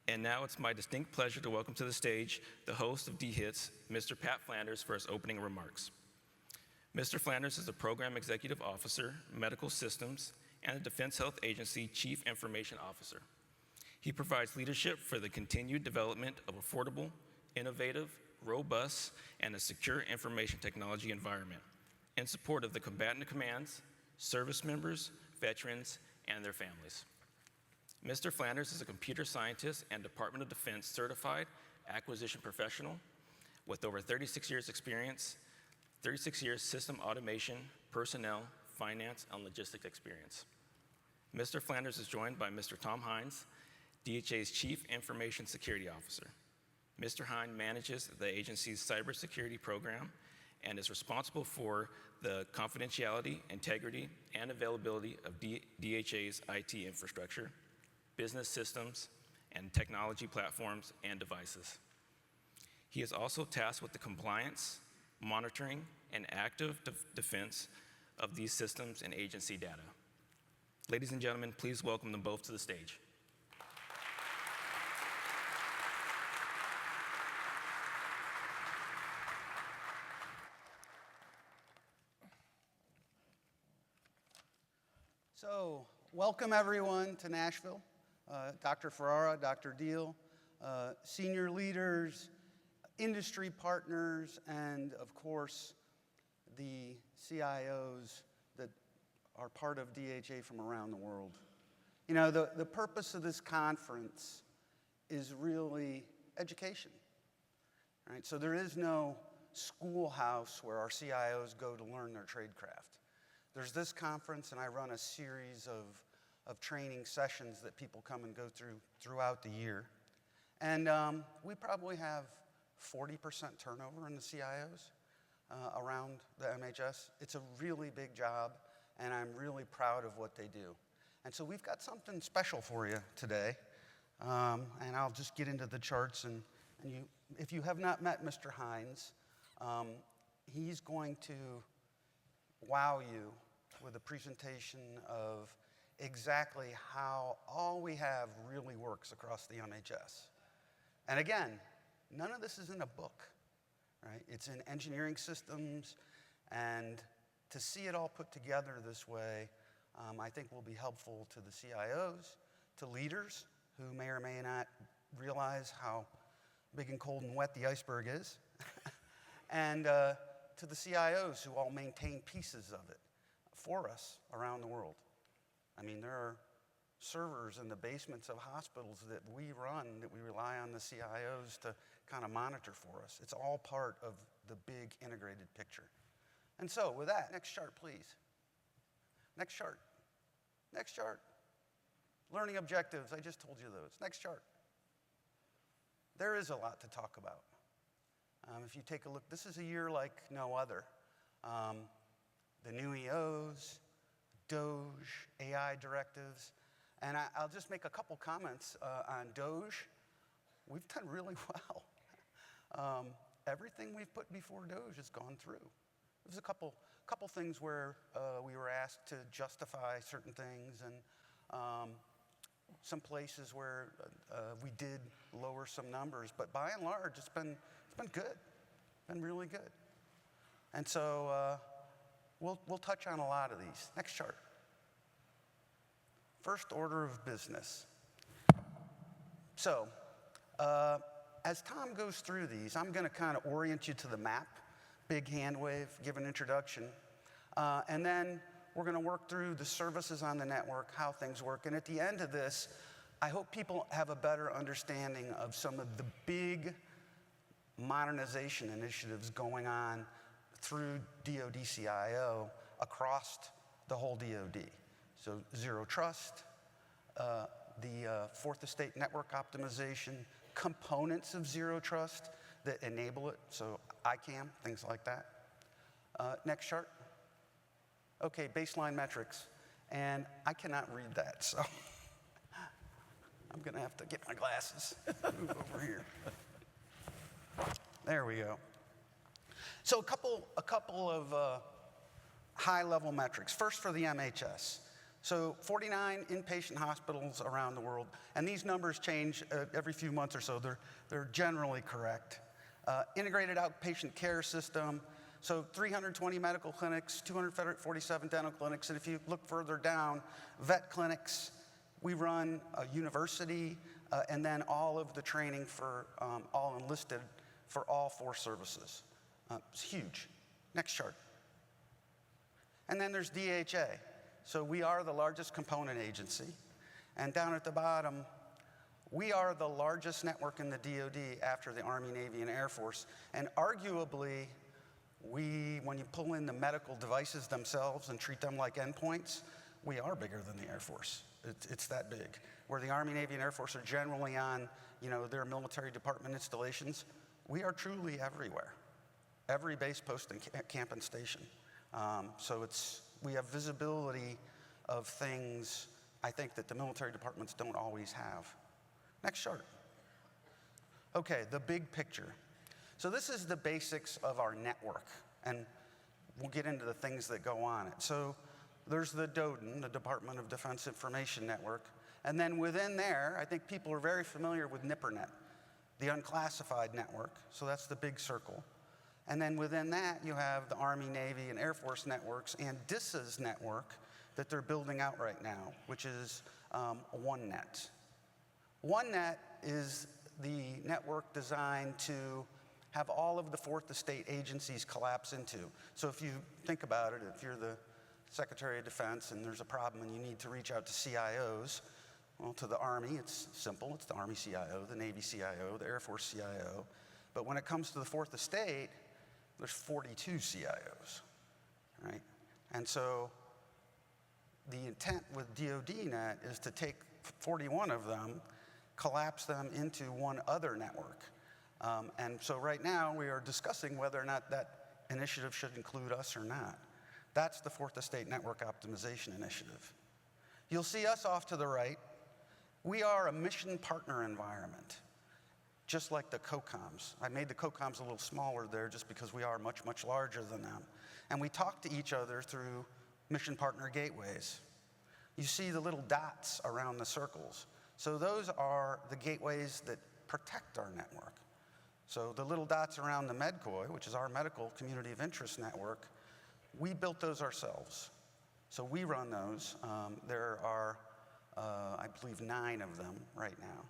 And now it's my distinct pleasure to welcome to the stage the host of DHITS, Mr. Pat Flanders, for his opening remarks. Mr. Flanders is the Program Executive Officer, Medical Systems, and the Defense Health Agency Chief Information Officer. He provides leadership for the continued development of affordable, innovative, robust, and a secure information technology environment in support of the combatant commands, service members, veterans, and their families. Mr. Flanders is a computer scientist and Department of Defense certified acquisition professional with over 36 years experience, 36 years system automation, personnel, finance, and logistics experience. Mr. Flanders is joined by Mr. Tom Hines, DHA's Chief Information Security Officer. Mr. Hines manages the agency's cybersecurity program and is responsible for the confidentiality, integrity, and availability of DHA's IT infrastructure, business systems, and technology platforms and devices. He is also tasked with the compliance, monitoring, and active defense of these systems and agency data. Ladies and gentlemen, please welcome them both to the stage. So, welcome everyone to Nashville. Dr. Ferrara, Dr. Deal, senior leaders, industry partners, and of course, the CIOs that are part of DHA from around the world. You know, the purpose of this conference is really education, right? So there is no schoolhouse where our CIOs go to learn their trade craft. There's this conference, and I run a series of training sessions that people come and go through throughout the year. And we probably have 40% turnover in the CIOs around the MHS. It's a really big job, and I'm really proud of what they do. And so we've got something special for you today. And I'll just get into the charts. And if you have not met Mr. Hines, he's going to wow you with a presentation of exactly how all we have really works across the MHS. And again, none of this is in a book, right? It's in engineering systems, and to see it all put together this way, I think will be helpful to the CIOs, to leaders who may or may not realize how big and cold and wet the iceberg is, and to the CIOs who all maintain pieces of it for us around the world. I mean, there are servers in the basements of hospitals that we run, that we rely on the CIOs to kind of monitor for us. It's all part of the big integrated picture. And so with that, next chart, please. Next chart. Next chart. Learning objectives, I just told you those. Next chart. There is a lot to talk about. If you take a look, this is a year like no other. The new EOs, DOGE, AI directives, and I'll just make a couple comments on DOGE. We've done really well. Everything we've put before DOGE has gone through. There's a couple things where we were asked to justify certain things, and some places where we did lower some numbers, but by and large, it's been good, been really good. And so we'll touch on a lot of these. Next chart. First order of business. So, as Tom goes through these, I'm going to kind of orient you to the map, big hand wave, give an introduction, and then we're going to work through the services on the network, how things work, and at the end of this, I hope people have a better understanding of some of the big modernization initiatives going on through DoD-CIO across the whole DoD. So Zero Trust, the Fourth Estate network optimization, components of Zero Trust that enable it, so ICAM, things like that. Next chart. Okay, baseline metrics. And I cannot read that, so I'm gonna have to get my glasses. Move over here. There we go. So a couple of high-level metrics. First for the MHS. So 49 inpatient hospitals around the world, and these numbers change every few months or so. They're generally correct. Integrated outpatient care system, so 320 medical clinics, 247 dental clinics, and if you look further down, vet clinics. We run a university, and then all of the training for all enlisted for all 4 services. It's huge. Next chart. And then there's DHA. So we are the largest component agency. And down at the bottom, we are the largest network in the DoD after the Army, Navy, and Air Force. And arguably, when you pull in the medical devices themselves and treat them like endpoints, we are bigger than the Air Force. It's that big. Where the Army, Navy, and Air Force are generally on, their military department installations, we are truly everywhere. Every base, post, and camp and station. So we have visibility of things, I think, that the military departments don't always have. Next chart. Okay, the big picture. So this is the basics of our network, and we'll get into the things that go on it. So there's the DoDIN, the Department of Defense Information Network, and then within there, I think people are very familiar with NIPRNet, the unclassified network, so that's the big circle. And then within that, you have the Army, Navy, and Air Force networks, and DISA's network that they're building out right now, which is OneNet. OneNet is the network designed to have all of the fourth estate agencies collapse into. So if you think about it, if you're the Secretary of Defense and there's a problem and you need to reach out to CIOs, well, to the Army, it's simple. It's the Army CIO, the Navy CIO, the Air Force CIO. But when it comes to the fourth estate, there's 42 CIOs, right? And so the intent with DoDNet is to take 41 of them, collapse them into one other network. And so right now we are discussing whether or not that initiative should include us or not. That's the Fourth Estate Network Optimization Initiative. You'll see us off to the right. We are a mission partner environment, just like the COCOMs. I made the COCOMs a little smaller there just because we are much, much larger than them. And we talk to each other through mission partner gateways. You see the little dots around the circles. So those are the gateways that protect our network. So the little dots around the MedCOI, which is our medical community of interest network, we built those ourselves. So we run those. There are, I believe, 9 of them right now.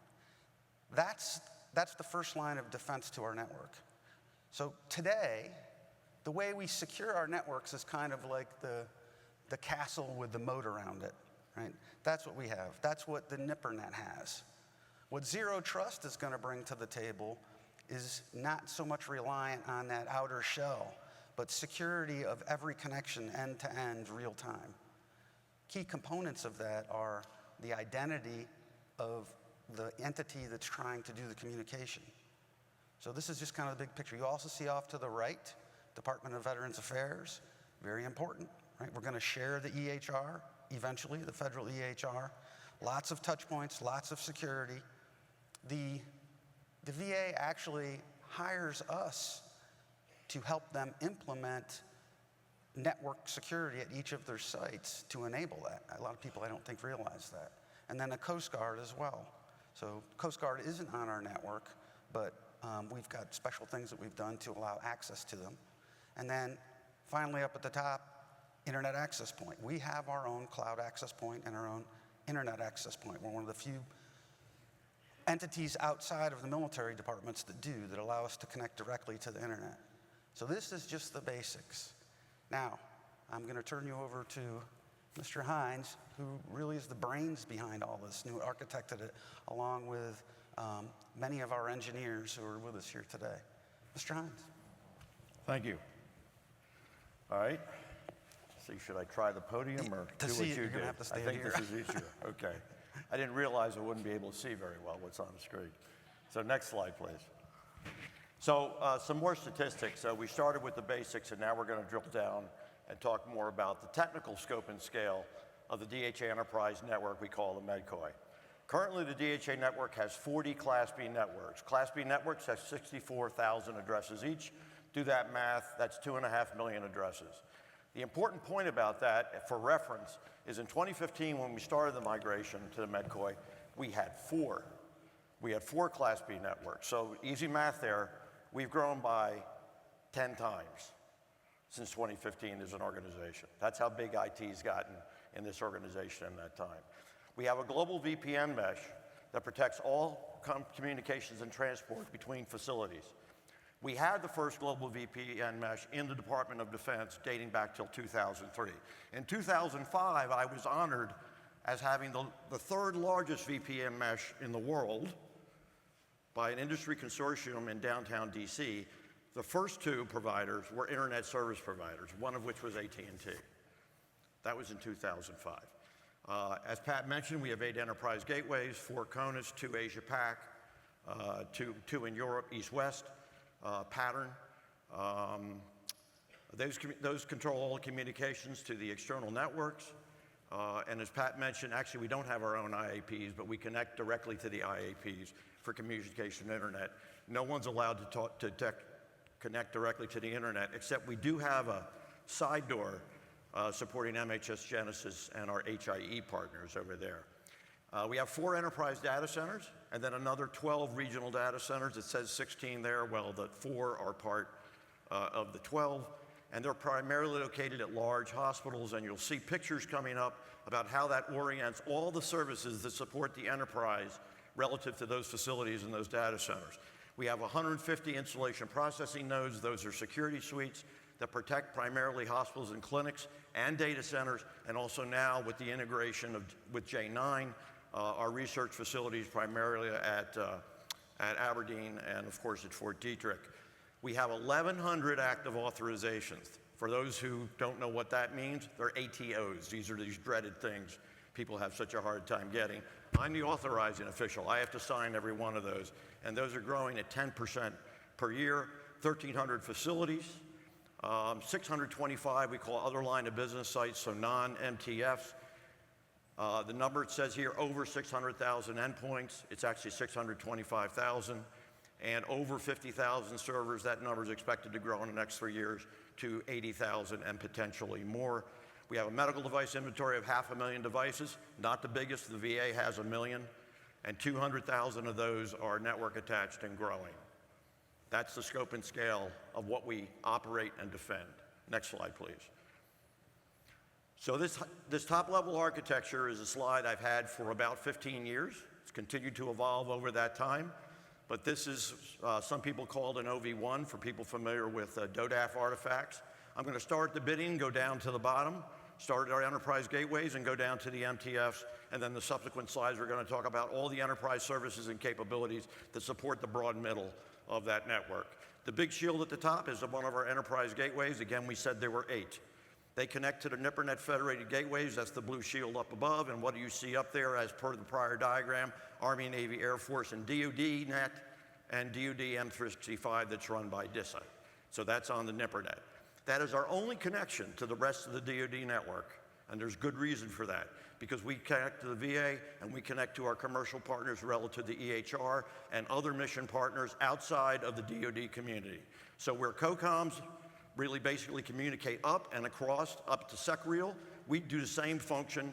That's the first line of defense to our network. So today, the way we secure our networks is kind of like the castle with the moat around it, right? That's what we have. That's what the NIPRNet has. What Zero Trust is going to bring to the table is not so much reliant on that outer shell, but security of every connection end-to-end, real-time. Key components of that are the identity of the entity that's trying to do the communication. So this is just kind of the big picture. You also see off to the right, Department of Veterans Affairs, very important, right? We're going to share the EHR, eventually, the federal EHR. Lots of touch points, lots of security. The VA actually hires us to help them implement network security at each of their sites to enable that. A lot of people, I don't think, realize that. And then the Coast Guard as well. So Coast Guard isn't on our network, but we've got special things that we've done to allow access to them. And then finally up at the top, Internet Access Point. We have our own cloud access point and our own Internet Access Point. We're one of the few entities outside of the military departments that allow us to connect directly to the internet. So this is just the basics. Now, I'm going to turn you over to Mr. Hines, who really is the brains behind all this, who architected it, along with many of our engineers who are with us here today. Mr. Hines. Thank you. All right. So should I try the podium or to do see what it, you you're did? gonna have to stand I think here. this is easier. Okay. I didn't realize I wouldn't be able to see very well what's on the screen. So next slide, please. So some more statistics. We started with the basics, and now we're going to drill down and talk more about the technical scope and scale of the DHA Enterprise Network we call the MedCOI. Currently, the DHA network has 40 Class B networks. Class B networks have 64,000 addresses each. Do that math, that's 2.5 million addresses. The important point about that, for reference, is in 2015 when we started the migration to the MedCoy, we had four. We had 4 Class B networks. So easy math there, we've grown by 10 times since 2015 as an organization. That's how big IT's gotten in this organization in that time. We have a global VPN mesh that protects all communications and transport between facilities. We had the first global VPN mesh in the Department of Defense dating back till 2003. In 2005, I was honored as having the 3rd largest VPN mesh in the world by an industry consortium in downtown DC. The first 2 providers were internet service providers, one of which was AT&T. That was in 2005. As Pat mentioned, we have 8 enterprise gateways, 4 CONUS, 2 Asia Pac, 2 in Europe, East-West pattern. Those control all the communications to the external networks. And as Pat mentioned, actually we don't have our own IAPs, but we connect directly to the IAPs for communication internet. No one's allowed to connect directly to the internet, except we do have a side door supporting MHS Genesis and our HIE partners over there. We have 4 enterprise data centers and then another 12 regional data centers. It says 16 there. Well, the 4 are part of the 12, and they're primarily located at large hospitals, and you'll see pictures coming up about how that orients all the services that support the enterprise relative to those facilities and those data centers. We have 150 installation processing nodes. Those are security suites that protect primarily hospitals and clinics and data centers, and also now with the integration with J9, our research facilities primarily at Aberdeen and of course at Fort Detrick. We have 1,100 active authorizations. For those who don't know what that means, they're ATOs. These are these dreaded things people have such a hard time getting. I'm the authorizing official. I have to sign every one of those, and those are growing at 10% per year, 1,300 facilities, 625 we call other line of business sites, so non-MTFs. The number it says here, over 600,000 endpoints. It's actually 625,000. And over 50,000 servers. That number is expected to grow in the next 3 years to 80,000 and potentially more. We have a medical device inventory of 500,000 devices, not the biggest. The VA has 1 million, and 200,000 of those are network attached and growing. That's the scope and scale of what we operate and defend. Next slide, please. So this top-level architecture is a slide I've had for about 15 years. It's continued to evolve over that time. But this is, some people call it an OV1 for people familiar with DODAF artifacts. I'm going to start the bidding, go down to the bottom, start at our enterprise gateways and go down to the MTFs, and then the subsequent slides we're going to talk about all the enterprise services and capabilities that support the broad middle of that network. The big shield at the top is one of our enterprise gateways. Again, we said there were 8. They connect to the NIPRNet federated gateways. That's the blue shield up above. And what do you see up there as per the prior diagram? Army, Navy, Air Force, and DoD net, and DoD M365 that's run by DISA. So that's on the NIPRNet. That is our only connection to the rest of the DoD network. And there's good reason for that, because we connect to the VA and we connect to our commercial partners relative to EHR and other mission partners outside of the DoD community. So where COCOMs really basically communicate up and across, up to SecReal, we do the same function,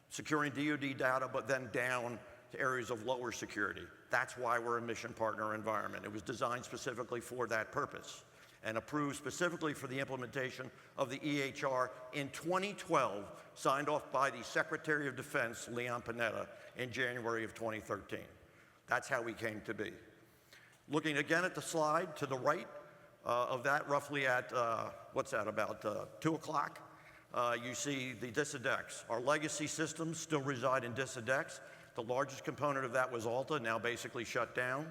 securing DoD data, but then down to areas of lower security. That's why we're a mission partner environment. It was designed specifically for that purpose and approved specifically for the implementation of the EHR in 2012, signed off by the Secretary of Defense, Leon Panetta, in January of 2013. That's how we came to be. Looking again at the slide to the right of that, roughly at, what's that, about 2 o'clock, you see the DISA-DEX. Our legacy systems still reside in DISA-DEX. The largest component of that was Alta, now basically shut down.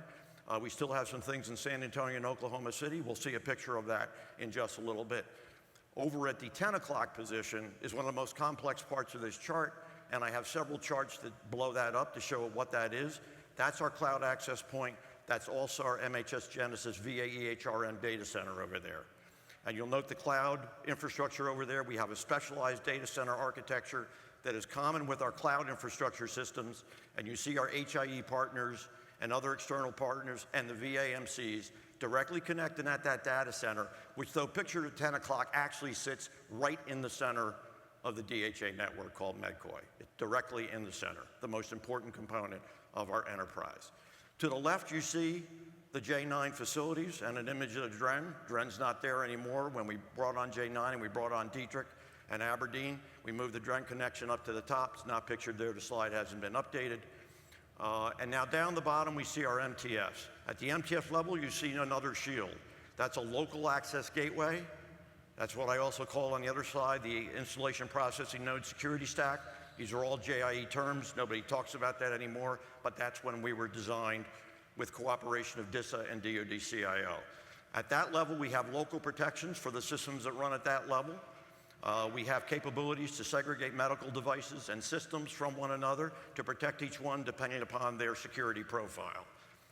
We still have some things in San Antonio and Oklahoma City. We'll see a picture of that in just a little bit. Over at the 10 o'clock position is one of the most complex parts of this chart, and I have several charts that blow that up to show what that is. That's our cloud access point. That's also our MHS Genesis VA EHRM data center over there. And you'll note the cloud infrastructure over there. We have a specialized data center architecture that is common with our cloud infrastructure systems, and you see our HIE partners and other external partners and the VA MCs directly connecting at that data center, which though pictured at 10 o'clock actually sits right in the center of the DHA network called MedCoy. It's directly in the center, the most important component of our enterprise. To the left, you see the J9 facilities and an image of the DREN. DREN's not there anymore. When we brought on J9 and we brought on Dietrich and Aberdeen, we moved the DREN connection up to the top. It's not pictured there. The slide hasn't been updated. And now down the bottom, we see our MTFs. At the MTF level, you see another shield. That's a local access gateway. That's what I also call on the other side the installation processing node security stack. These are all JIE terms. Nobody talks about that anymore, but that's when we were designed with cooperation of DISA and DoD-CIO. At that level, we have local protections for the systems that run at that level. We have capabilities to segregate medical devices and systems from one another to protect each one depending upon their security profile.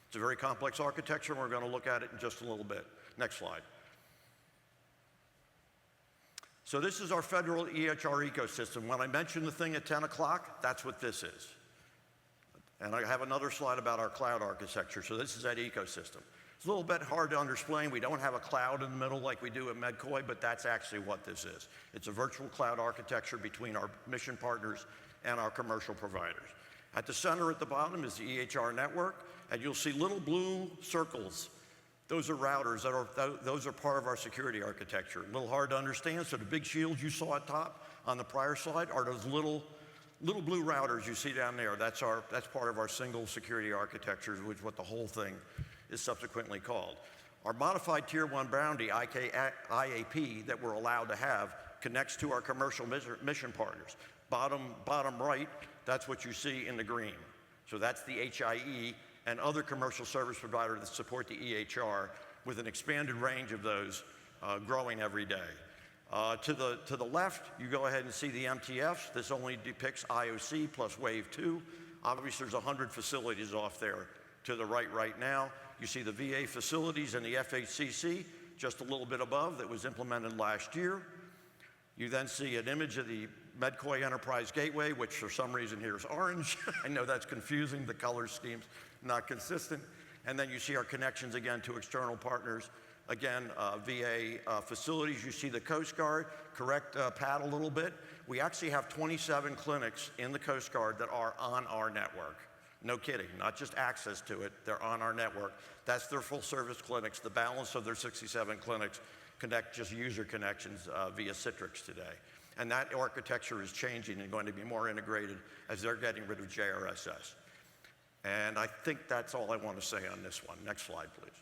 It's a very complex architecture, and we're going to look at it in just a little bit. Next slide. So this is our federal EHR ecosystem. When I mentioned the thing at 10 o'clock, that's what this is. And I have another slide about our cloud architecture. So this is that ecosystem. It's a little bit hard to explain. We don't have a cloud in the middle like we do at MedCoy, but that's actually what this is. It's a virtual cloud architecture between our mission partners and our commercial providers. At the center at the bottom is the EHR network, and you'll see little blue circles. Those are routers. Those are part of our security architecture. A little hard to understand, so the big shields you saw at top on the prior slide are those little blue routers you see down there. That's part of our single security architecture, which is what the whole thing is subsequently called. Our modified Tier 1 boundary, IAP, that we're allowed to have connects to our commercial mission partners. Bottom right, that's what you see in the green. So that's the HIE and other commercial service providers that support the EHR with an expanded range of those growing every day. To the left, you go ahead and see the MTFs. This only depicts IOC plus Wave 2. Obviously, there's 100 facilities off there to the right now. You see the VA facilities and the FHCC just a little bit above that was implemented last year. You then see an image of the MedCoy Enterprise Gateway, which for some reason here is orange. I know that's confusing. The color scheme's not consistent. And then you see our connections again to external partners. Again, VA facilities. You see the Coast Guard. Correct Pat a little bit. We actually have 27 clinics in the Coast Guard that are on our network. No kidding, not just access to it, they're on our network. That's their full service clinics. The balance of their 67 clinics connect just user connections via Citrix today. And that architecture is changing and going to be more integrated as they're getting rid of JRSS. And I think that's all I want to say on this one. Next slide, please.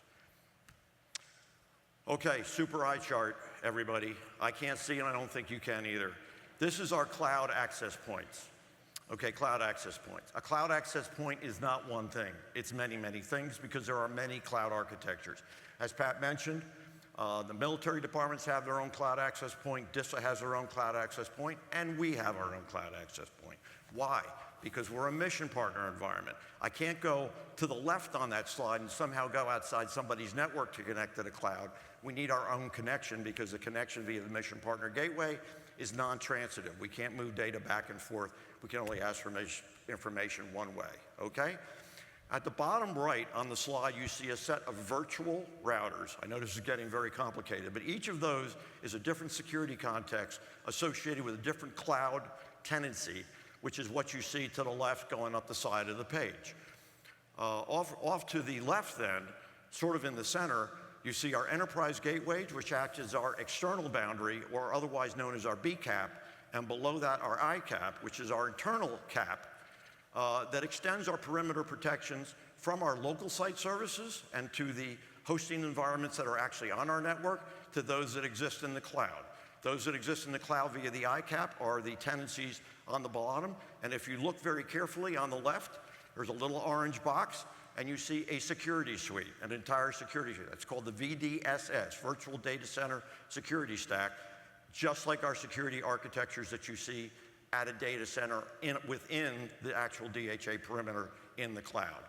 Okay, super eye chart, everybody. I can't see and I don't think you can either. This is our cloud access points. Okay, cloud access points. A cloud access point is not one thing. It's many, many things because there are many cloud architectures. As Pat mentioned, the military departments have their own cloud access point, DISA has their own cloud access point, and we have our own cloud access point. Why? Because we're a mission partner environment. I can't go to the left on that slide and somehow go outside somebody's network to connect to the cloud. We need our own connection because the connection via the mission partner gateway is non-transitive. We can't move data back and forth. We can only ask for information one way, okay? At the bottom right on the slide, you see a set of virtual routers. I know this is getting very complicated, but each of those is a different security context associated with a different cloud tenancy, which is what you see to the left going up the side of the page. Off to the left then, sort of in the center, you see our enterprise gateways, which act as our external boundary, or otherwise known as our BCAP, and below that our ICAP, which is our internal cap, that extends our perimeter protections from our local site services and to the hosting environments that are actually on our network to those that exist in the cloud. Those that exist in the cloud via the ICAP are the tenancies on the bottom, and if you look very carefully on the left, there's a little orange box, and you see a security suite, an entire security suite. That's called the VDSS, Virtual Data Center Security Stack, just like our security architectures that you see at a data center within the actual DHA perimeter in the cloud.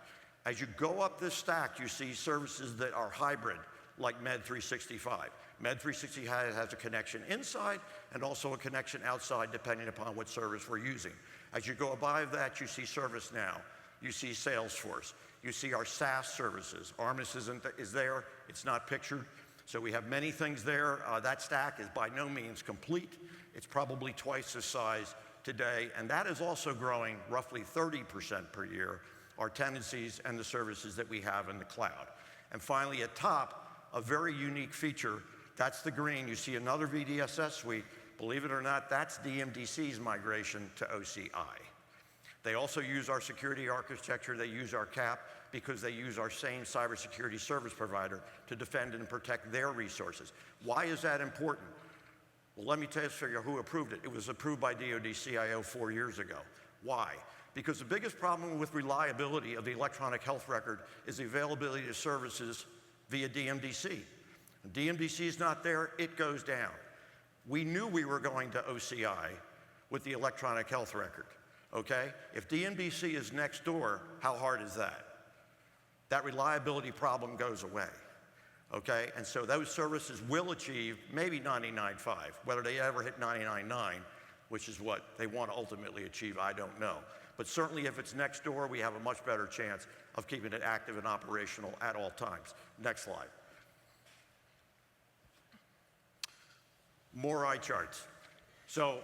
As you go up this stack, you see services that are hybrid, like Med365. Med365 has a connection inside and also a connection outside, depending upon what service we're using. As you go above that, you see ServiceNow, you see Salesforce. You see our SaaS services. Armis is there. It's not pictured. So we have many things there. That stack is by no means complete. It's probably twice the size today, and that is also growing roughly 30% per year, our tenancies and the services that we have in the cloud. And finally, at top, a very unique feature, that's the green. You see another VDSS suite. Believe it or not, that's DMDC's migration to OCI. They also use our security architecture. They use our CAP because they use our same cybersecurity service provider to defend and protect their resources. Why is that important? Well, let me tell you who approved it. It was approved by DoD CIO 4 years ago. Why? Because the biggest problem with reliability of the electronic health record is the availability of services via DMDC. When DMDC is not there, it goes down. We knew we were going to OCI with the electronic health record, okay? If DMDC is next door, how hard is that? That reliability problem goes away, okay? And so those services will achieve maybe 99.5. Whether they ever hit 99.9, which is what they want to ultimately achieve, I don't know. But certainly if it's next door, we have a much better chance of keeping it active and operational at all times. Next slide. More eye charts. So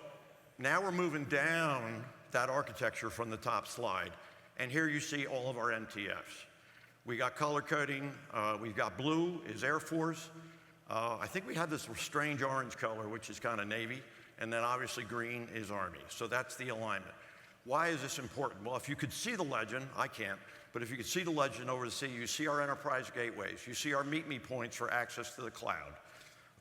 now we're moving down that architecture from the top slide, and here you see all of our MTFs. We got color coding. We've got blue is Air Force. I think we have this strange orange color, which is kind of Navy, and then obviously green is Army. So that's the alignment. Why is this important? Well, if you could see the legend, I can't, but if you could see the legend over the sea, you see our enterprise gateways. You see our meet-me points for access to the cloud.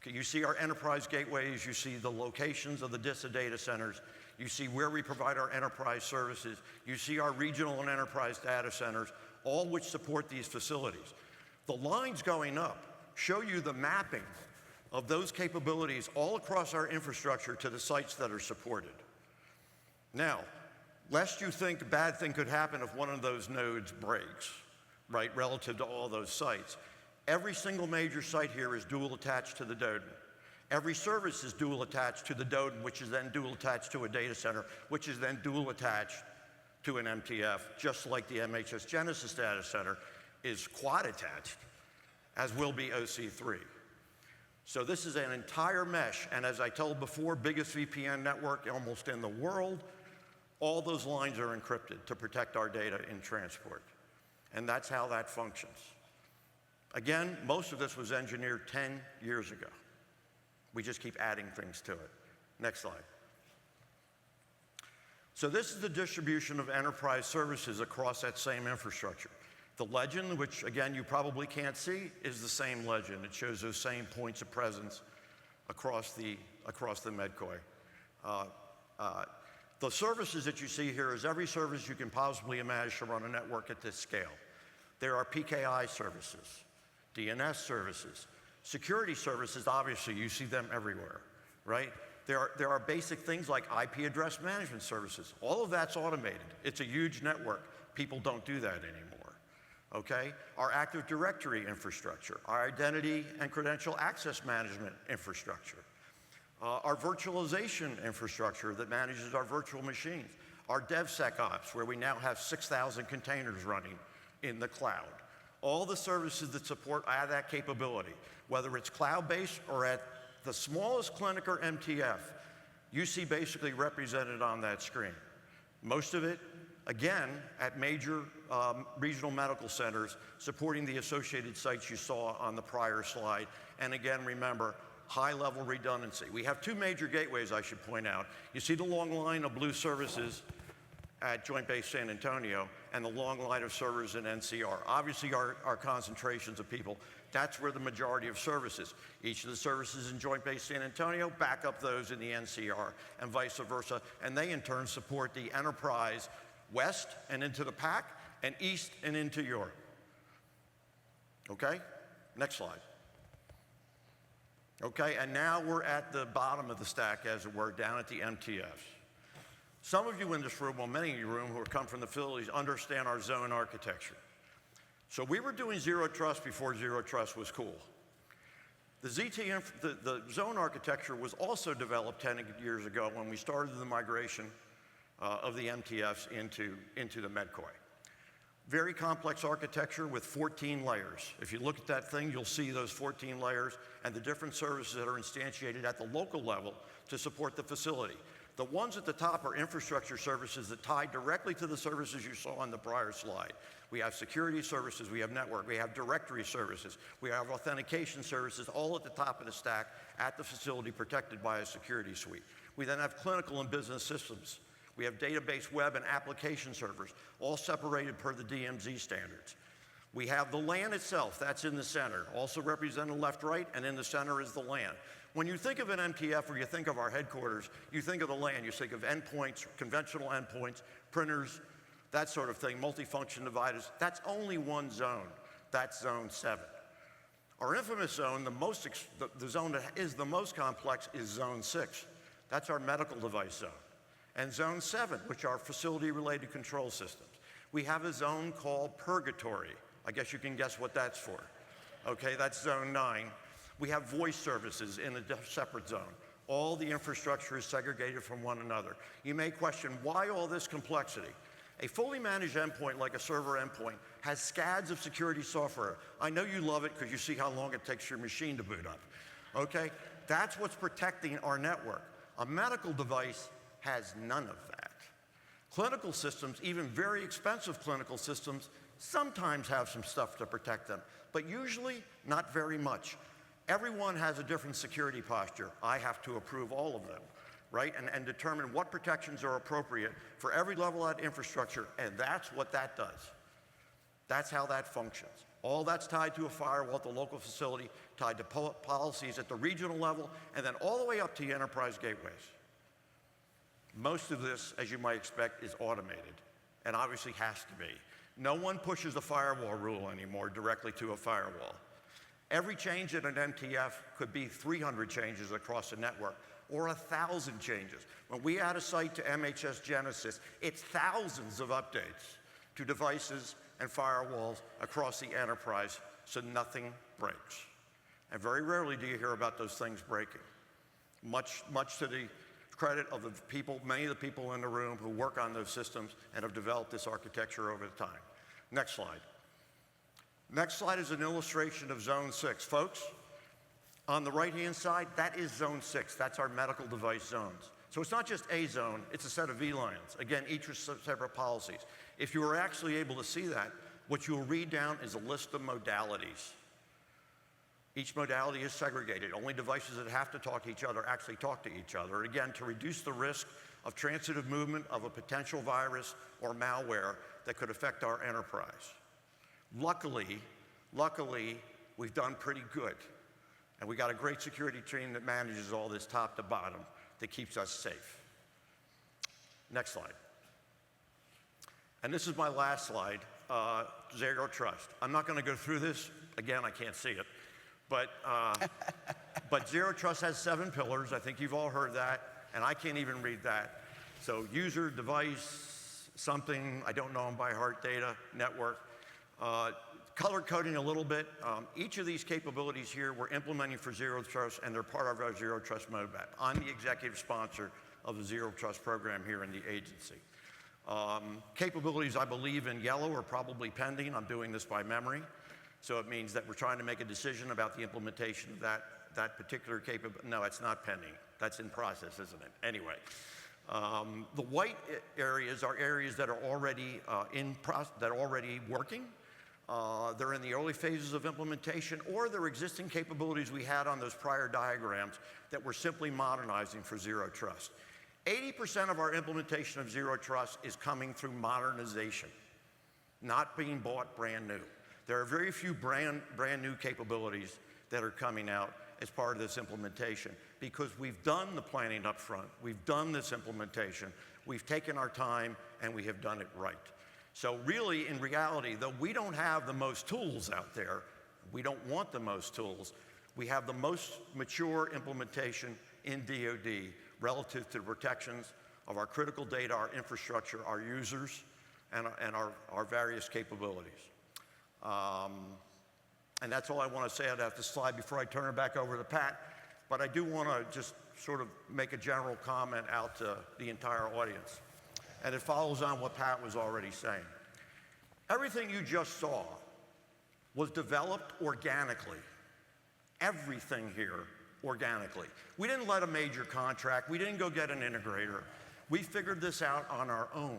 Okay, you see our enterprise gateways. You see the locations of the DISA data centers. You see where we provide our enterprise services. You see our regional and enterprise data centers, all which support these facilities. The lines going up show you the mapping of those capabilities all across our infrastructure to the sites that are supported. Now, lest you think a bad thing could happen if one of those nodes breaks, right, relative to all those sites. Every single major site here is dual attached to the DoDN. Every service is dual attached to the DoDN, which is then dual attached to a data center, which is then dual attached to an MTF, just like the MHS Genesis data center is quad attached, as will be OC3. So this is an entire mesh, and as I told before, biggest VPN network almost in the world. All those lines are encrypted to protect our data in transport. And that's how that functions. Again, most of this was engineered 10 years ago. We just keep adding things to it. Next slide. So this is the distribution of enterprise services across that same infrastructure. The legend, which again you probably can't see, is the same legend. It shows those same points of presence across the MEDCOI. The services that you see here is every service you can possibly imagine to run a network at this scale. There are PKI services, DNS services, security services, obviously you see them everywhere, right? There are basic things like IP address management services. All of that's automated. It's a huge network. People don't do that anymore, okay? Our Active Directory infrastructure, our identity and credential access management infrastructure, our virtualization infrastructure that manages our virtual machines, our DevSecOps, where we now have 6,000 containers running in the cloud. All the services that support that capability, whether it's cloud-based or at the smallest clinic or MTF, you see basically represented on that screen. Most of it, again, at major regional medical centers, supporting the associated sites you saw on the prior slide. And again, remember, high-level redundancy. We have two major gateways, I should point out. You see the long line of blue services at Joint Base San Antonio and the long line of servers in NCR. Obviously, our concentrations of people, that's where the majority of services. Each of the services in Joint Base San Antonio back up those in the NCR and vice versa, and they in turn support the enterprise west and into the PAC and east and into Europe. Okay? Next slide. Okay, and now we're at the bottom of the stack, as it were, down at the MTFs. Some of you in this room, well, many in your room who have come from the facilities, understand our zone architecture. So we were doing zero trust before zero trust was cool. The zone architecture was also developed 10 years ago when we started the migration of the MTFs into the MEDCOI. Very complex architecture with 14 layers. If you look at that thing, you'll see those 14 layers and the different services that are instantiated at the local level to support the facility. The ones at the top are infrastructure services that tie directly to the services you saw on the prior slide. We have security services, we have network, we have directory services, we have authentication services, all at the top of the stack at the facility protected by a security suite. We then have clinical and business systems. We have database, web, and application servers, all separated per the DMZ standards. We have the LAN itself, that's in the center, also represented left, right, and in the center is the LAN. When you think of an MTF or you think of our headquarters, you think of the LAN, you think of endpoints, conventional endpoints, printers, that sort of thing, multifunction devices. That's only one zone, that's zone 7. Our infamous zone, the zone that is the most complex is zone 6. That's our medical device zone. And zone 7, which are facility-related control systems. We have a zone called purgatory. I guess you can guess what that's for. Okay, that's zone 9. We have voice services in a separate zone. All the infrastructure is segregated from one another. You may question, why all this complexity? A fully managed endpoint, like a server endpoint, has scads of security software. I know you love it because you see how long it takes your machine to boot up. Okay? That's what's protecting our network. A medical device has none of that. Clinical systems, even very expensive clinical systems, sometimes have some stuff to protect them, but usually not very much. Everyone has a different security posture. I have to approve all of them, right? And determine what protections are appropriate for every level of infrastructure, and that's what that does. That's how that functions. All that's tied to a firewall at the local facility, tied to policies at the regional level, and then all the way up to the enterprise gateways. Most of this, as you might expect, is automated, and obviously has to be. No one pushes the firewall rule anymore directly to a firewall. Every change in an MTF could be 300 changes across a network, or 1,000 changes. When we add a site to MHS Genesis, it's thousands of updates to devices and firewalls across the enterprise, so nothing breaks. And very rarely do you hear about those things breaking. Much to the credit of the people, many of the people in the room who work on those systems and have developed this architecture over time. Next slide. Next slide is an illustration of Zone 6. Folks, on the right-hand side, that is Zone 6. That's our medical device zones. So it's not just a zone, it's a set of VLANs. Again, each with separate policies. If you were actually able to see that, what you'll read down is a list of modalities. Each modality is segregated. Only devices that have to talk to each other actually talk to each other. Again, to reduce the risk of transitive movement of a potential virus or malware that could affect our enterprise. Luckily, we've done pretty good. And we got a great security team that manages all this top to bottom that keeps us safe. Next slide. And this is my last slide, Zero Trust. I'm not going to go through this. Again, I can't see it. But Zero Trust has 7 pillars. I think you've all heard that. And I can't even read that. So user, device, something, I don't know them by heart, data, network. Color coding a little bit. Each of these capabilities here we're implementing for Zero Trust, and they're part of our Zero Trust roadmap. I'm the executive sponsor of the Zero Trust program here in the agency. Capabilities I believe in yellow are probably pending. I'm doing this by memory. So it means that we're trying to make a decision about the implementation of that particular capability. No, it's not pending. That's in process, isn't it? Anyway, the white areas are areas that are already working. They're in the early phases of implementation, or they're existing capabilities we had on those prior diagrams that we're simply modernizing for Zero Trust. 80% of our implementation of Zero Trust is coming through modernization, not being bought brand new. There are very few brand new capabilities that are coming out as part of this implementation because we've done the planning up front, we've done this implementation, we've taken our time, and we have done it right. So really, in reality, though we don't have the most tools out there, we don't want the most tools, we have the most mature implementation in DoD relative to the protections of our critical data, our infrastructure, our users, and our various capabilities. And that's all I want to say on that slide before I turn it back over to Pat. But I do want to just sort of make a general comment out to the entire audience. And it follows on what Pat was already saying. Everything you just saw was developed organically. Everything here organically. We didn't let a major contract. We didn't go get an integrator. We figured this out on our own.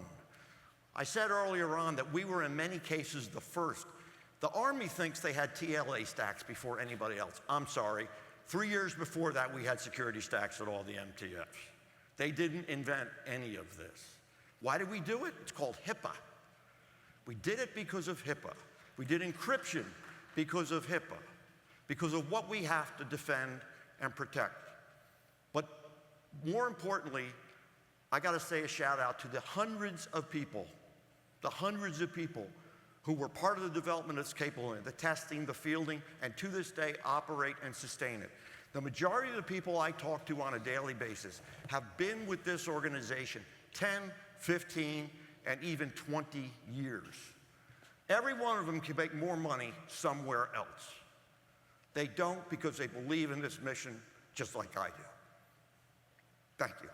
I said earlier on that we were in many cases the first. The Army thinks they had TLA stacks before anybody else. I'm sorry. 3 years before that, we had security stacks at all the MTFs. They didn't invent any of this. Why did we do it? It's called HIPAA. We did it because of HIPAA. We did encryption because of HIPAA, because of what we have to defend and protect. But more importantly, I got to say a shout out to the hundreds of people who were part of the development of this capability, the testing, the fielding, and to this day operate and sustain it. The majority of the people I talk to on a daily basis have been with this organization 10, 15, and even 20 years. Every one of them can make more money somewhere else. They don't because they believe in this mission just like I do. Thank you.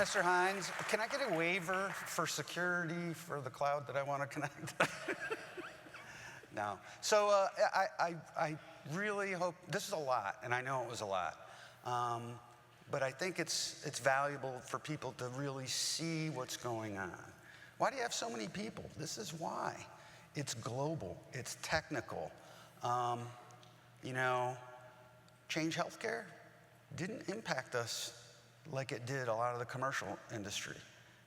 Mr. Hines, can I get a waiver for security for the cloud that I want to connect? No. So I really hope, this is a lot, and I know it was a lot, but I think it's valuable for people to really see what's going on. Why do you have so many people? This is why. It's global, it's technical. You know, Change Healthcare didn't impact us like it did a lot of the commercial industry,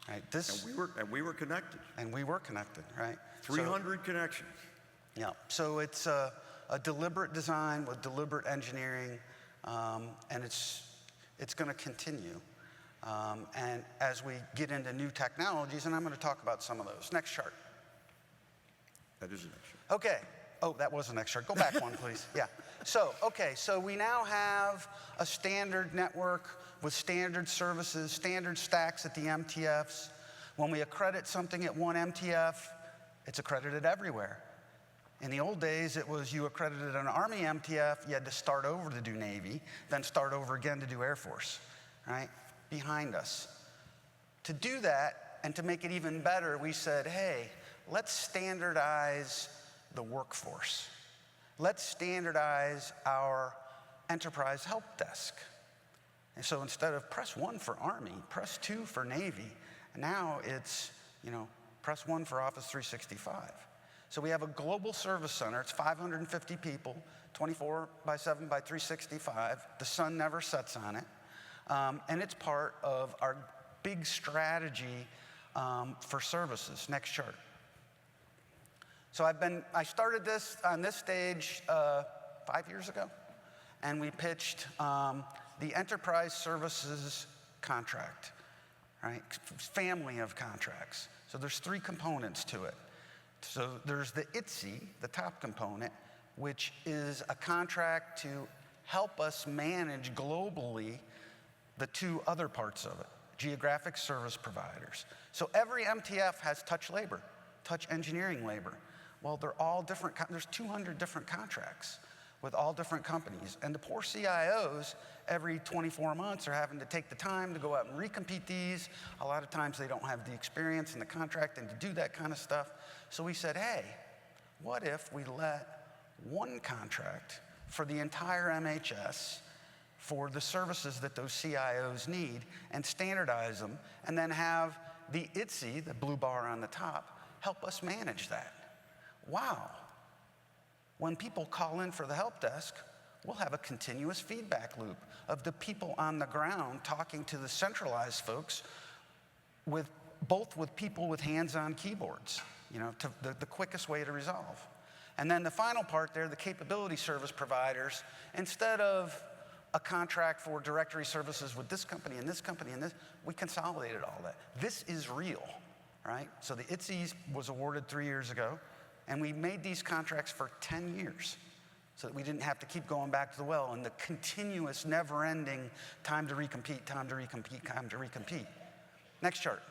right? And we were connected. And we were connected, right? 300 connections. Yeah, so it's a deliberate design with deliberate engineering, and it's going to continue. And as we get into new technologies, and I'm going to talk about some of those. Next chart. That is the next chart. Okay. Oh, that was the next chart. Go back one, please. Yeah. So, okay, so we now have a standard network with standard services, standard stacks at the MTFs. When we accredit something at one MTF, it's accredited everywhere. In the old days, it was you accredited an Army MTF, you had to start over to do Navy, then start over again to do Air Force, right? Behind us. To do that, and to make it even better, we said, hey, let's standardize the workforce. Let's standardize our enterprise help desk. And so instead of press 1 for Army, press 2 for Navy, now it's, you know, press 1 for Office 365. So we have a global service center. It's 550 people, 24/7 by 365. The sun never sets on it. And it's part of our big strategy for services. Next chart. So I started this on this stage 5 years ago, and we pitched the enterprise services contract, right? Family of contracts. So there's 3 components to it. So there's the ITSI, the top component, which is a contract to help us manage globally the 2 other parts of it, geographic service providers. So every MTF has touch labor, touch engineering labor. Well, they're all different, there's 200 different contracts with all different companies. And the poor CIOs, every 24 months, are having to take the time to go out and recompete these. A lot of times they don't have the experience in the contract and to do that kind of stuff. So we said, hey, what if we let one contract for the entire MHS for the services that those CIOs need and standardize them, and then have the ITSI, the blue bar on the top, help us manage that. Wow. When people call in for the help desk, we'll have a continuous feedback loop of the people on the ground talking to the centralized folks both with people with hands-on keyboards, you know, to the quickest way to resolve. And then the final part there, the capability service providers, instead of a contract for directory services with this company and this company and this, we consolidated all that. This is real, right? So the ITSI was awarded 3 years ago, and we made these contracts for 10 years so that we didn't have to keep going back to the well and the continuous, never-ending time to recompete, time to recompete, time to recompete. Next chart.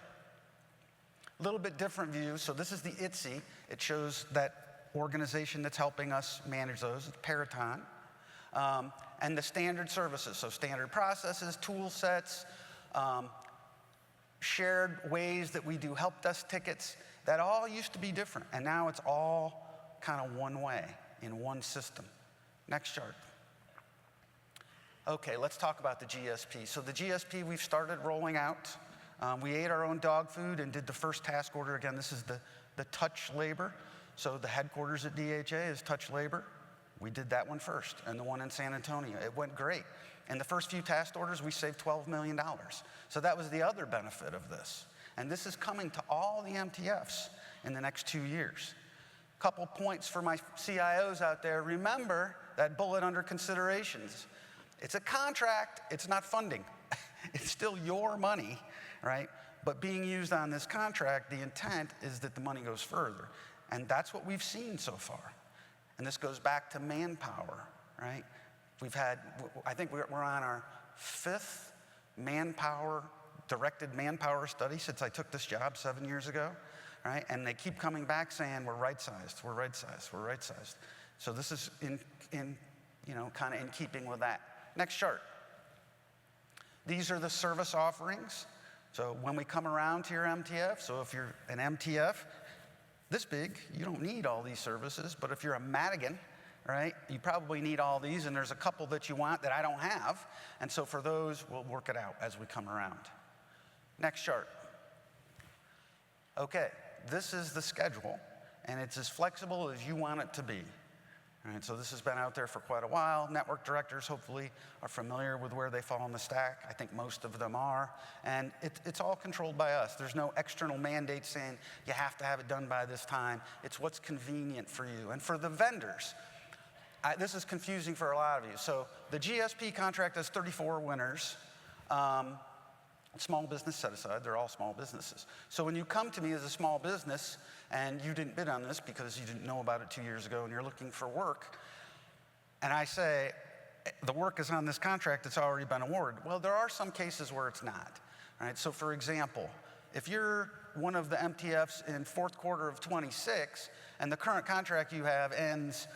A little bit different view. So this is the ITSI. It shows that organization that's helping us manage those. It's Peraton. And the standard services, so standard processes, tool sets, shared ways that we do help desk tickets, that all used to be different. And now it's all kind of one way in one system. Next chart. Okay, let's talk about the GSP. So the GSP we've started rolling out. We ate our own dog food and did the first task order. Again, this is the touch labor. So the headquarters at DHA is touch labor. We did that one first, and the one in San Antonio. It went great. In the first few task orders, we saved $12 million. So that was the other benefit of this. And this is coming to all the MTFs in the next 2 years. Couple points for my CIOs out there. Remember that bullet under considerations. It's a contract, it's not funding. It's still your money, right? But being used on this contract, the intent is that the money goes further. And that's what we've seen so far. And this goes back to manpower, right? I think we're on our 5th directed manpower study since I took this job 7 years ago, right? And they keep coming back saying, we're right-sized, we're right-sized, we're right-sized. So this is kind of in keeping with that. Next chart. These are the service offerings. So when we come around to your MTF, so if you're an MTF this big, you don't need all these services. But if you're a Madigan, right, you probably need all these. And there's a couple that you want that I don't have. And so for those, we'll work it out as we come around. Next chart. Okay, this is the schedule. And it's as flexible as you want it to be. All right, so this has been out there for quite a while. Network directors hopefully are familiar with where they fall in the stack. I think most of them are. And it's all controlled by us. There's no external mandate saying you have to have it done by this time. It's what's convenient for you. And for the vendors, this is confusing for a lot of you. So the GSP contract has 34 winners. Small business set aside, they're all small businesses. So when you come to me as a small business and you didn't bid on this because you didn't know about it 2 years ago and you're looking for work, and I say, the work is on this contract, it's already been awarded. Well, there are some cases where it's not, right? So for example, if you're one of the MTFs in 4th quarter of 26 and the current contract you have ends,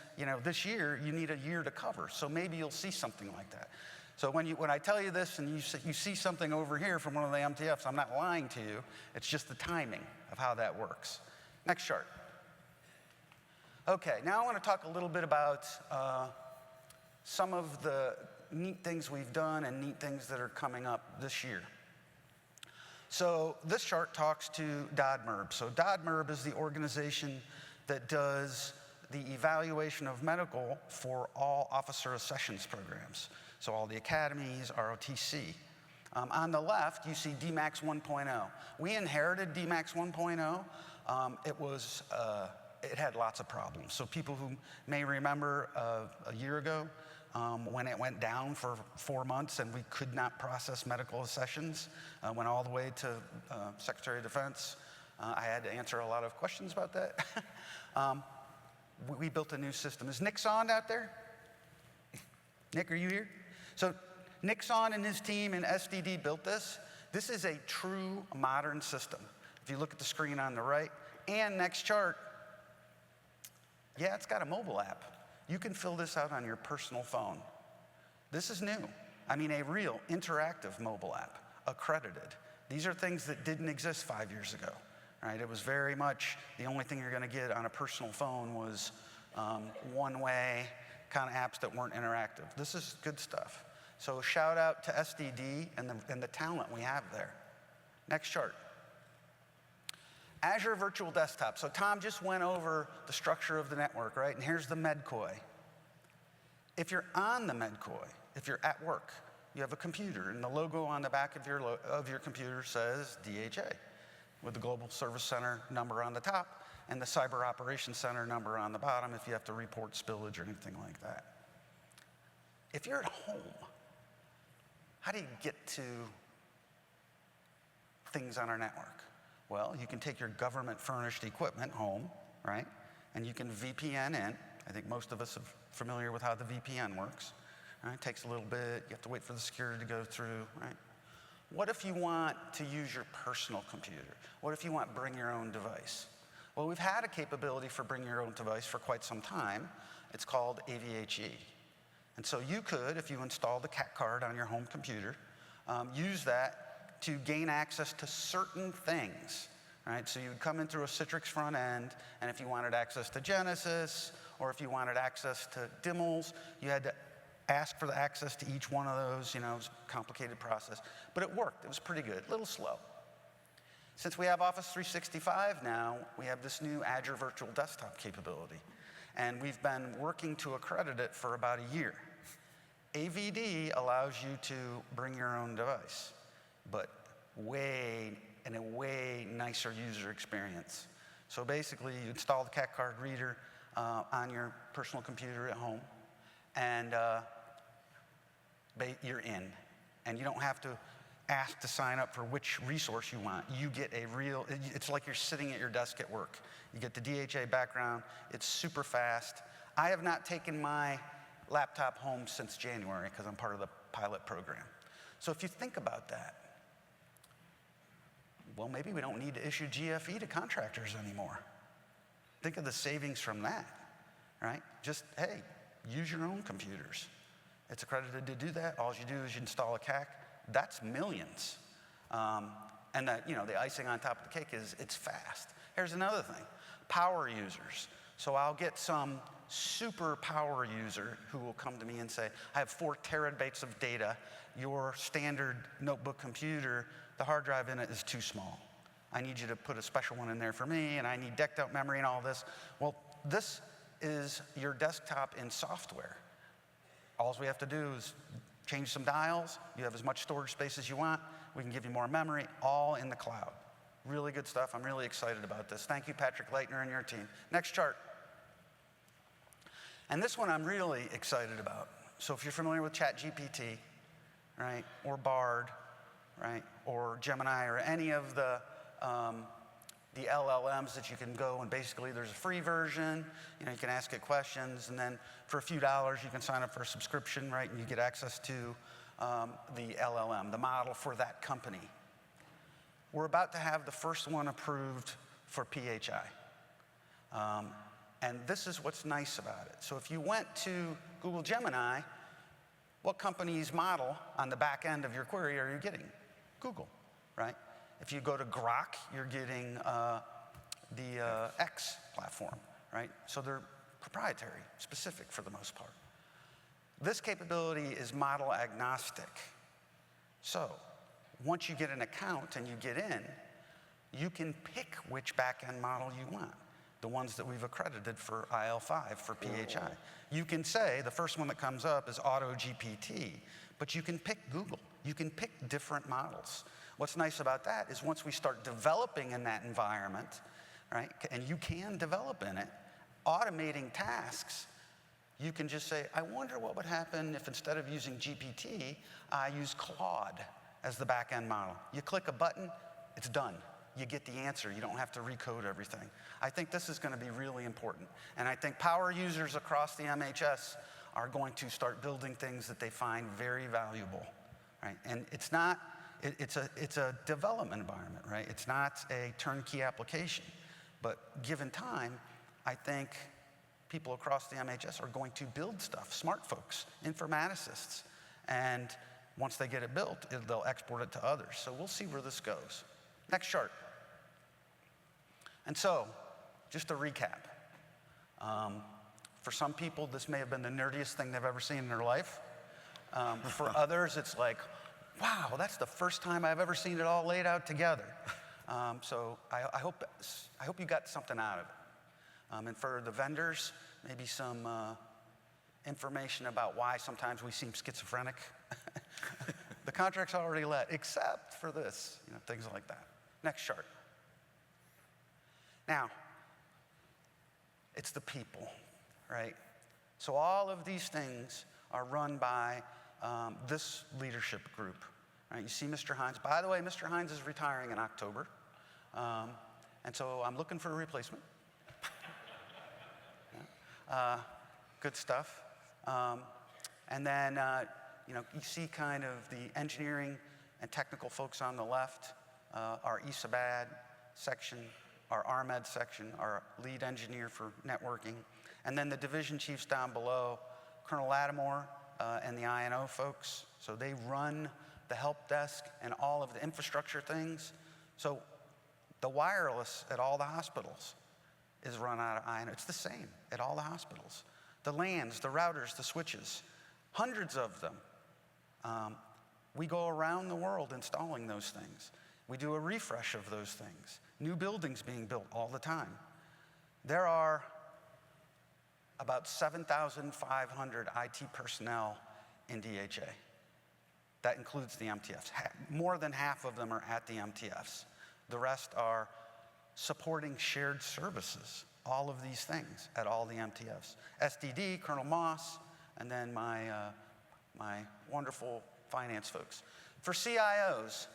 this year, you need a year to cover. So maybe you'll see something like that. So when I tell you this and you see something over here from one of the MTFs, I'm not lying to you. It's just the timing of how that works. Next chart. Okay, now I want to talk a little bit about some of the neat things we've done and neat things that are coming up this year. So this chart talks to DHITS. So DHITS is the organization that does the evaluation of medical for all officer accessions programs. So all the academies, ROTC. On the left, you see DMAX 1.0. We inherited DMAX 1.0. It had lots of problems. So people who may remember a year ago when it went down for 4 months and we could not process medical accessions, went all the way to Secretary of Defense. I had to answer a lot of questions about that. We built a new system. Is Nick Sond out there? Nick, are you here? So Nick Sond and his team in SDD built this. This is a true modern system. If you look at the screen on the right, and next chart, yeah, it's got a mobile app. You can fill this out on your personal phone. This is new. I mean, a real interactive mobile app, accredited. These are things that didn't exist 5 years ago, right? It was very much the only thing you're going to get on a personal phone was one-way kind of apps that weren't interactive. This is good stuff. So shout out to SDD and the talent we have there. Next chart. Azure Virtual Desktop. So Tom just went over the structure of the network, right? And here's the MedCoy. If you're on the MedCoy, if you're at work, you have a computer, and the logo on the back of your computer says DHA, with the Global Service Center number on the top and the Cyber Operations Center number on the bottom if you have to report spillage or anything like that. If you're at home, how do you get to things on our network? Well, you can take your government-furnished equipment home, right? And you can VPN in. I think most of us are familiar with how the VPN works. Right? It takes a little bit. You have to wait for the security to go through, right? What if you want to use your personal computer? What if you want bring your own device? Well, we've had a capability for bring your own device for quite some time. It's called AVHE. And so you could, if you install the CAT card on your home computer, use that to gain access to certain things, right? So you would come in through a Citrix front end, and if you wanted access to Genesis, or if you wanted access to DIMLs, you had to ask for the access to each one of those. It was a complicated process, but it worked. It was pretty good, a little slow. Since we have Office 365 now, we have this new Azure Virtual Desktop capability, and we've been working to accredit it for about a year. AVD allows you to bring your own device, but in a way nicer user experience. So basically, you install the CAT card reader on your personal computer at home, and you're in. And you don't have to ask to sign up for which resource you want. You get it's like you're sitting at your desk at work. You get the DHA background. It's super fast. I have not taken my laptop home since January because I'm part of the pilot program. So if you think about that, well, maybe we don't need to issue GFE to contractors anymore. Think of the savings from that, right? Just, hey, use your own computers. It's accredited to do that. All you do is you install a CAC. That's millions. And the icing on top of the cake is it's fast. Here's another thing, power users. So I'll get some super power user who will come to me and say, I have 4 terabytes of data. Your standard notebook computer, the hard drive in it is too small. I need you to put a special one in there for me, and I need decked out memory and all this. Well, this is your desktop in software. All we have to do is change some dials. You have as much storage space as you want. We can give you more memory, all in the cloud. Really good stuff. I'm really excited about this. Thank you, Patrick Leitner and your team. Next chart. And this one I'm really excited about. So if you're familiar with ChatGPT, right, or Bard, right, or Gemini, or any of the LLMs that you can go and basically there's a free version, you can ask it questions, and then for a few dollars you can sign up for a subscription, right, and you get access to the LLM, the model for that company. We're about to have the first one approved for PHI. And this is what's nice about it. So if you went to Google Gemini, what company's model on the back end of your query are you getting? Google, right? If you go to Grok, you're getting the X platform, right? So they're proprietary, specific for the most part. This capability is model agnostic. So once you get an account and you get in, you can pick which back-end model you want. The ones that we've accredited for IL5 for PHI. You can say the first one that comes up is AutoGPT, but you can pick Google. You can pick different models. What's nice about that is once we start developing in that environment, right, and you can develop in it, automating tasks, you can just say, I wonder what would happen if instead of using GPT, I use Claude as the back-end model. You click a button, it's done. You get the answer. You don't have to recode everything. I think this is going to be really important. And I think power users across the MHS are going to start building things that they find very valuable, right? And it's not, it's a development environment, right? It's not a turnkey application. But given time, I think people across the MHS are going to build stuff, smart folks, informaticists. And once they get it built, they'll export it to others. So we'll see where this goes. Next chart. And so, just to recap. For some people, this may have been the nerdiest thing they've ever seen in their life. For others, it's like, wow, that's the first time I've ever seen it all laid out together. So I hope you got something out of it. And for the vendors, maybe some information about why sometimes we seem schizophrenic. The contract's already let, except for this, things like that. Next chart. Now, it's the people, right? So all of these things are run by this leadership group, right? You see Mr. Hines. By the way, Mr. Hines is retiring in October. And so I'm looking for a replacement. Good stuff. And then, you see kind of the engineering and technical folks on the left, our ESABAD section, our RMED section, our lead engineer for networking, and then the division chiefs down below, Colonel Lattimore, and the I&O folks. So they run the help desk and all of the infrastructure things. So the wireless at all the hospitals is run out of I&O. It's the same at all the hospitals. The LANs, the routers, the switches, hundreds of them. We go around the world installing those things. We do a refresh of those things. New buildings being built all the time. There are about 7,500 IT personnel in DHA. That includes the MTFs. More than half of them are at the MTFs. The rest are supporting shared services, all of these things at all the MTFs. SDD, Colonel Moss, and then my wonderful finance folks. For CIOs,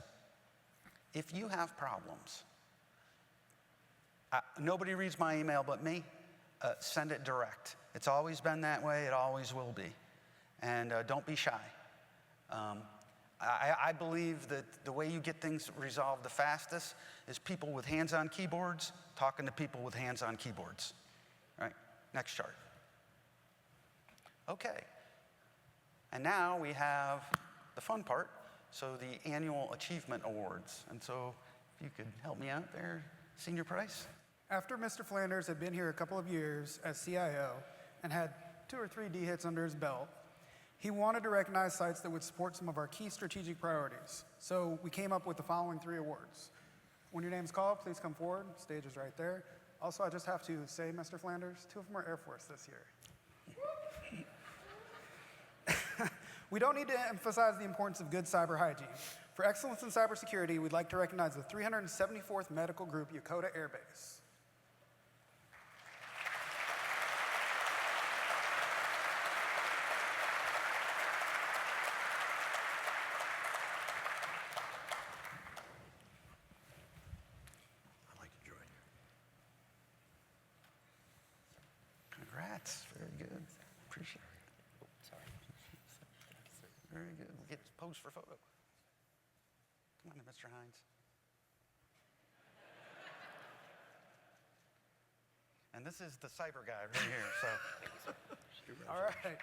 if you have problems, nobody reads my email but me, send it direct. It's always been that way, it always will be. And don't be shy. I believe that the way you get things resolved the fastest is people with hands-on keyboards talking to people with hands-on keyboards. Right? Next chart. Okay. And now we have the fun part, so the annual achievement awards. And so if you could help me out there, Senior Price. After Mr. Flanders had been here a couple of years as CIO and had 2 or 3 DHITS under his belt, he wanted to recognize sites that would support some of our key strategic priorities. So we came up with the following 3 awards. When your name's called, please come forward. Stage is right there. Also, I just have to say, Mr. Flanders, 2 of them are Air Force this year. We don't need to emphasize the importance of good cyber hygiene. For excellence in cybersecurity, we'd like to recognize the 374th Medical Group, Yokota Air Base. I like to join you. Congrats, very good. Appreciate it. Very good. We'll get posed for photo. Come on, Mr. Hines. And this is the cyber guy right here, so. All right.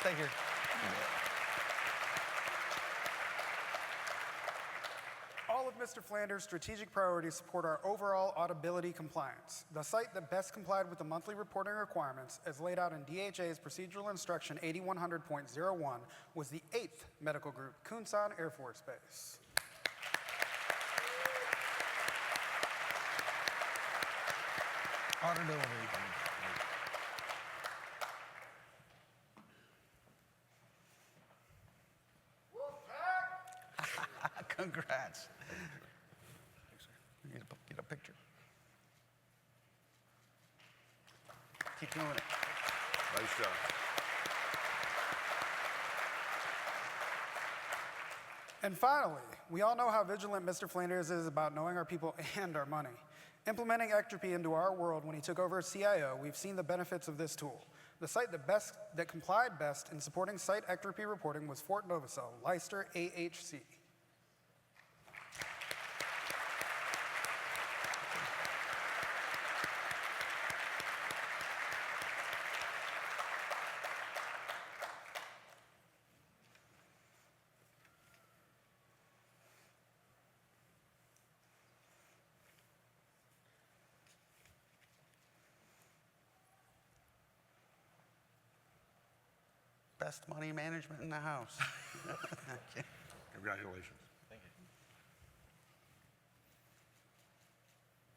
Thank you. All of Mr. Flanders' strategic priorities support our overall auditability compliance. The site that best complied with the monthly reporting requirements, as laid out in DHA's Procedural Instruction 8100.01, was the 8th Medical Group, Kunsan Air Force Base. Auditability. Congrats. Get a picture. Keep doing it. Nice job. And finally, we all know how vigilant Mr. Flanders is about knowing our people and our money. Implementing Ectropy into our world when he took over as CIO, we've seen the benefits of this tool. The site that complied best in supporting site Ectropy reporting was Fort Novacell, Leicester AHC. Best money management in the house. Thank you. Congratulations. Thank you.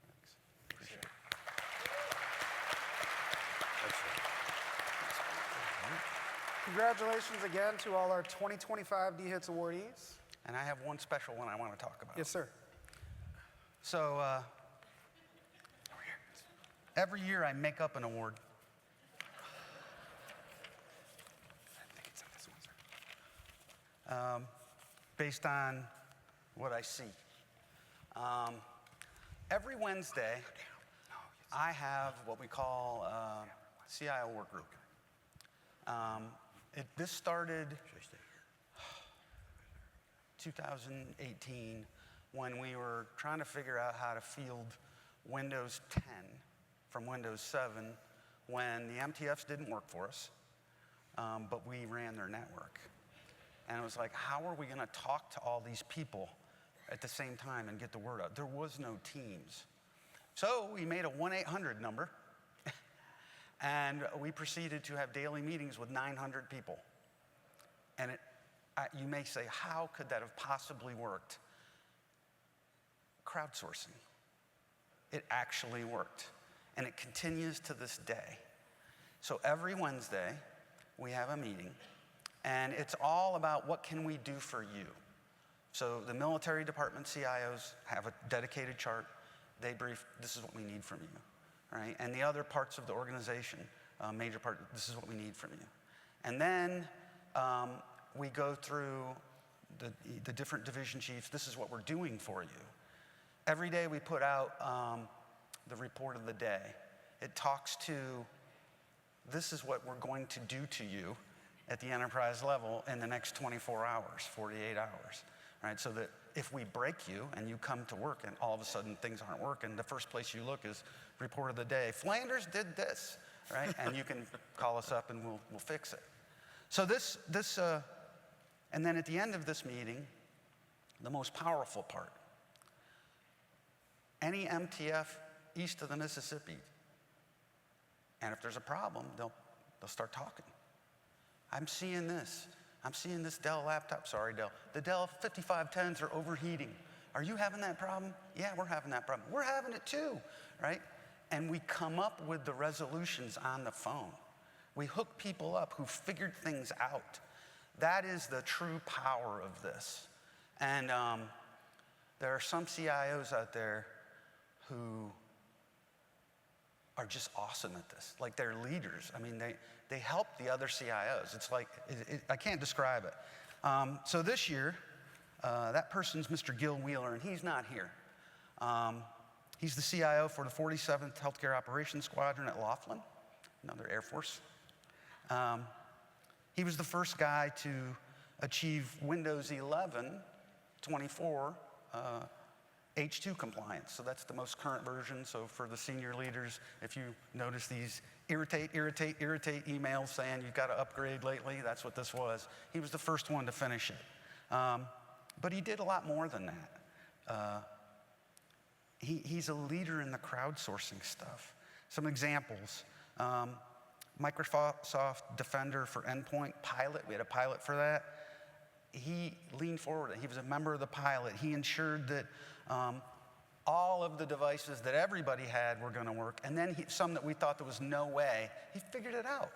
Thanks. Appreciate it. Excellent. Congratulations again to all our 2025 DHITS awardees. And I have one special one I want to talk about. Yes, sir. So every year I make up an award. Based on what I see. Every Wednesday, I have what we call a CIO work group. This started 2018 when we were trying to figure out how to field Windows 10 from Windows 7 when the MTFs didn't work for us. but we ran their network. And it was like, how are we going to talk to all these people at the same time and get the word out? There was no Teams. So we made a 1-800 number, and we proceeded to have daily meetings with 900 people. And you may say, how could that have possibly worked? Crowdsourcing. It actually worked, and it continues to this day. So every Wednesday, we have a meeting, and it's all about what can we do for you. So the military department CIOs have a dedicated chart. They brief, this is what we need from you, right? And the other parts of the organization, major part, this is what we need from you. And then we go through the different division chiefs. This is what we're doing for you. Every day we put out the report of the day. It talks to, this is what we're going to do to you at the enterprise level in the next 24 hours, 48 hours, right? So that if we break you and you come to work and all of a sudden things aren't working, the first place you look is report of the day. Flanders did this, right? And you can call us up and we'll fix it. So and then at the end of this meeting, the most powerful part, any MTF east of the Mississippi, and if there's a problem, they'll start talking. I'm seeing this Dell laptop, sorry Dell. The Dell 5510s are overheating. Are you having that problem? Yeah, we're having that problem. We're having it too, right? And we come up with the resolutions on the phone. We hook people up who figured things out. That is the true power of this. And there are some CIOs out there who are just awesome at this. Like, they're leaders. I mean, they help the other CIOs. It's like, I can't describe it. So this year, that person's Mr. Gil Wheeler, and he's not here. He's the CIO for the 47th Healthcare Operations Squadron at Laughlin, another Air Force. He was the first guy to achieve Windows 11 24 H2 compliance. So that's the most current version. So for the senior leaders, if you notice these irritate emails saying you've got to upgrade lately, that's what this was. He was the first one to finish it. But he did a lot more than that. He's a leader in the crowdsourcing stuff. Some examples. Microsoft Defender for Endpoint pilot. We had a pilot for that. He leaned forward. He was a member of the pilot. He ensured that all of the devices that everybody had were going to work. And then some that we thought there was no way, he figured it out.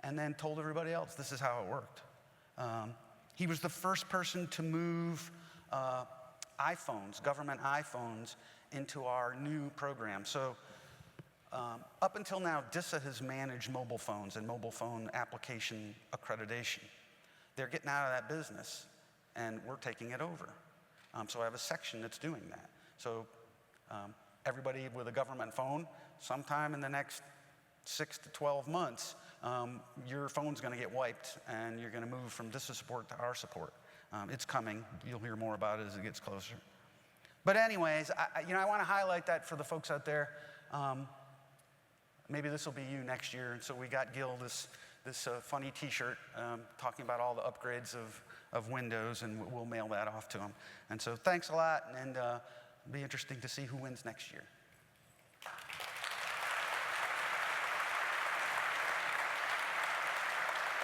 And then told everybody else, this is how it worked. He was the first person to move iPhones, government iPhones, into our new program. So up until now, DISA has managed mobile phones and mobile phone application accreditation. They're getting out of that business, and we're taking it over. So I have a section that's doing that. So everybody with a government phone, sometime in the next 6 to 12 months, your phone's going to get wiped, and you're going to move from DISA support to our support. It's coming. You'll hear more about it as it gets closer. But anyways, I want to highlight that for the folks out there. Maybe this will be you next year. And so we got Gil this funny T-shirt talking about all the upgrades of Windows, and we'll mail that off to him. And so thanks a lot, and it'll be interesting to see who wins next year.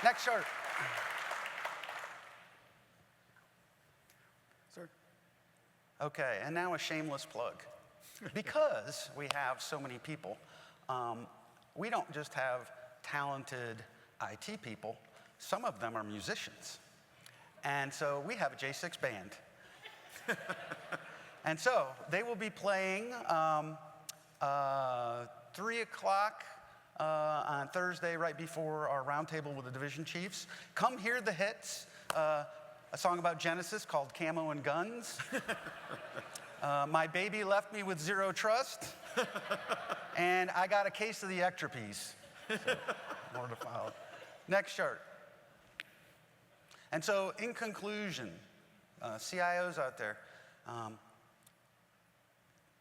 Next chart. Sir. Okay, and now a shameless plug. Because we have so many people, we don't just have talented IT people, some of them are musicians. And so we have a J6 band. And so they will be playing 3 o'clock on Thursday, right before our roundtable with the division chiefs. Come hear the hits, a song about Genesis called Camo and Guns. My baby left me with zero trust. And I got a case of the ectropes. So, more to follow. Next chart. And so, in conclusion, CIOs out there,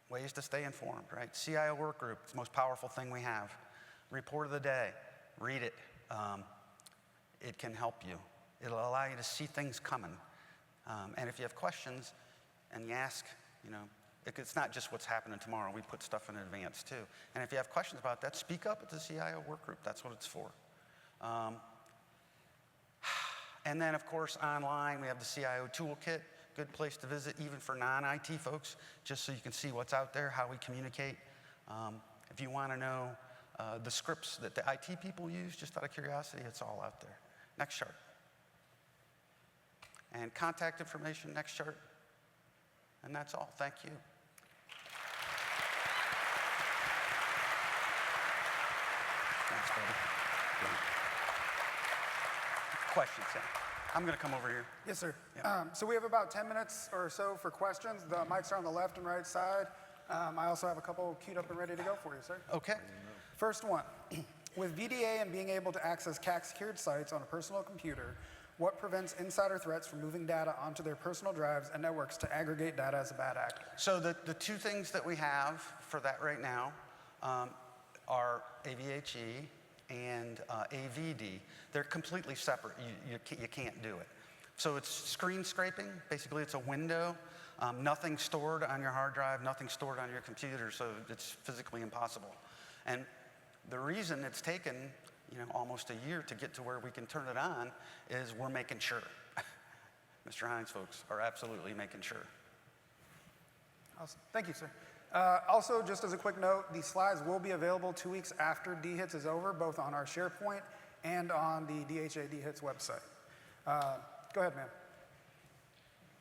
ways to stay informed, right? CIO work group, it's the most powerful thing we have. Report of the day, read it. it can help you. It'll allow you to see things coming. And if you have questions and you ask, it's not just what's happening tomorrow. We put stuff in advance too. And if you have questions about that, speak up at the CIO work group. That's what it's for. And then, of course, online, we have the CIO Toolkit. Good place to visit, even for non-IT folks, just so you can see what's out there, how we communicate. If you want to know the scripts that the IT people use, just out of curiosity, it's all out there. Next chart. And contact information, next chart. And that's all. Thank you. Thanks, buddy. Questions, Sam? I'm going to come over here. Yes, sir. Yeah. So we have about 10 minutes or so for questions. The mics are on the left and right side. I also have a couple queued up and ready to go for you, sir. Okay. First one. With VDA and being able to access CAC-secured sites on a personal computer, what prevents insider threats from moving data onto their personal drives and networks to aggregate data as a bad actor? So the two things that we have for that right now are AVHE and AVD. They're completely separate. You can't do it. So it's screen scraping. Basically, it's a window. Nothing stored on your hard drive, nothing stored on your computer, so it's physically impossible. And the reason it's taken almost a year to get to where we can turn it on is we're making sure. Mr. Hines folks are absolutely making sure. Awesome. Thank you, sir. Also, just as a quick note, these slides will be available 2 weeks after DHITS is over, both on our SharePoint and on the DHA DHITS website. Go ahead, ma'am.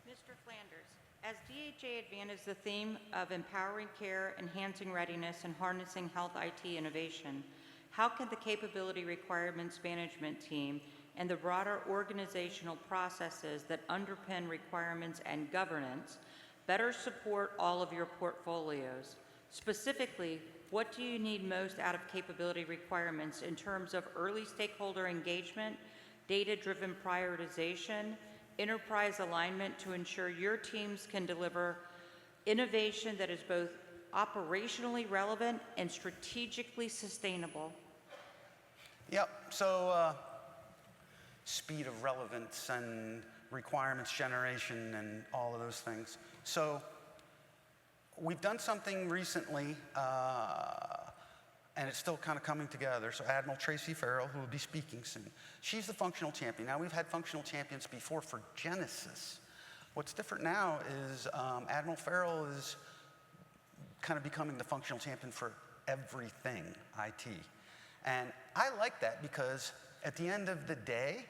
Mr. Flanders, as DHA advances the theme of empowering care, enhancing readiness, and harnessing health IT innovation, how can the Capability Requirements Management team and the broader organizational processes that underpin requirements and governance better support all of your portfolios? Specifically, what do you need most out of capability requirements in terms of early stakeholder engagement, data-driven prioritization, enterprise alignment to ensure your teams can deliver innovation that is both operationally relevant and strategically sustainable? Yep, so speed of relevance and requirements generation and all of those things. So we've done something recently, and it's still kind of coming together. So Admiral Tracy Farrell, who will be speaking soon, she's the functional champion. Now, we've had functional champions before for Genesis. What's different now is Admiral Farrell is kind of becoming the functional champion for everything IT. And I like that because at the end of the day,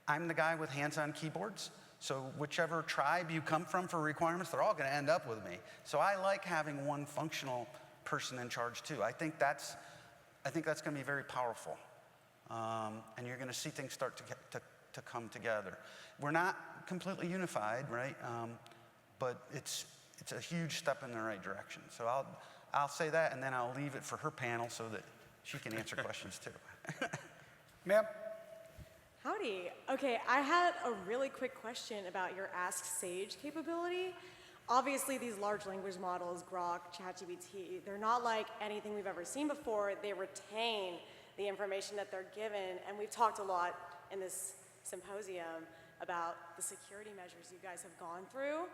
I'm the guy with hands-on keyboards. So whichever tribe you come from for requirements, they're all going to end up with me. So I like having one functional person in charge too. I think that's going to be very powerful, and you're going to see things start to come together. We're not completely unified, right? But it's a huge step in the right direction. So I'll say that, and then I'll leave it for her panel so that she can answer questions too. Ma'am? Howdy. Okay, I had a really quick question about your Ask Sage capability. Obviously, these large language models, Grok, ChatGPT, they're not like anything we've ever seen before. They retain the information that they're given, and we've talked a lot in this symposium about the security measures you guys have gone through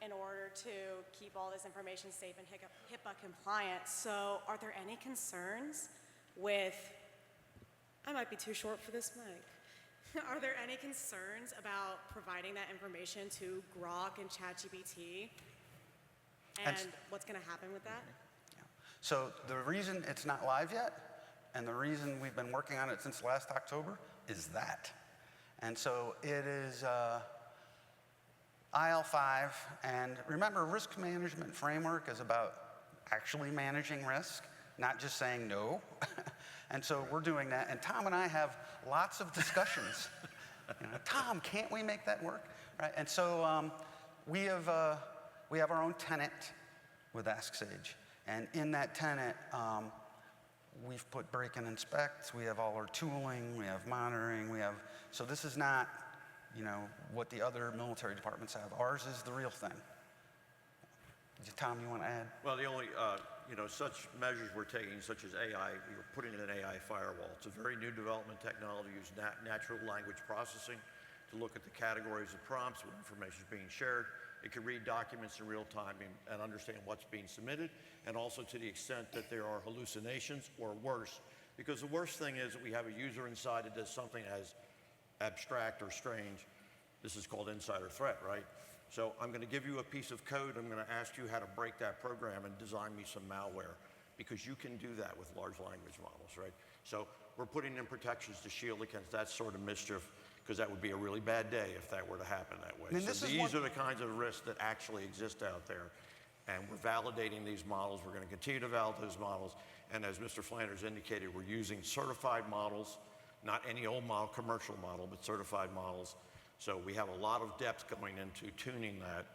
in order to keep all this information safe and HIPAA compliant. So are there any concerns with, I might be too short for this mic. Are there any concerns about providing that information to Grok and ChatGPT? And what's going to happen with that? Yeah. So the reason it's not live yet, and the reason we've been working on it since last October, is that. And so it is IL5, and remember, risk management framework is about actually managing risk, not just saying no. And so we're doing that, and Tom and I have lots of discussions. Tom, can't we make that work? Right? And so we have our own tenant with Ask Sage, and in that tenant, we've put break and inspect. We have all our tooling. We have monitoring. So this is not, what the other military departments have. Ours is the real thing. Tom, you want to add? Well, the only, such measures we're taking, such as AI, we're putting in an AI firewall. It's a very new development technology, use natural language processing to look at the categories of prompts when information is being shared. It can read documents in real time and understand what's being submitted, and also to the extent that there are hallucinations or worse. Because the worst thing is that we have a user inside that does something as abstract or strange. This is called insider threat, right? So I'm going to give you a piece of code. I'm going to ask you how to break that program and design me some malware, because you can do that with large language models, right? So we're putting in protections to shield against that sort of mischief, because that would be a really bad day if that were to happen that way. So these are the kinds of risks that actually exist out there, and we're validating these models. We're going to continue to validate those models, and as Mr. Flanders indicated, we're using certified models, not any old model, commercial model, but certified models. So we have a lot of depth going into tuning that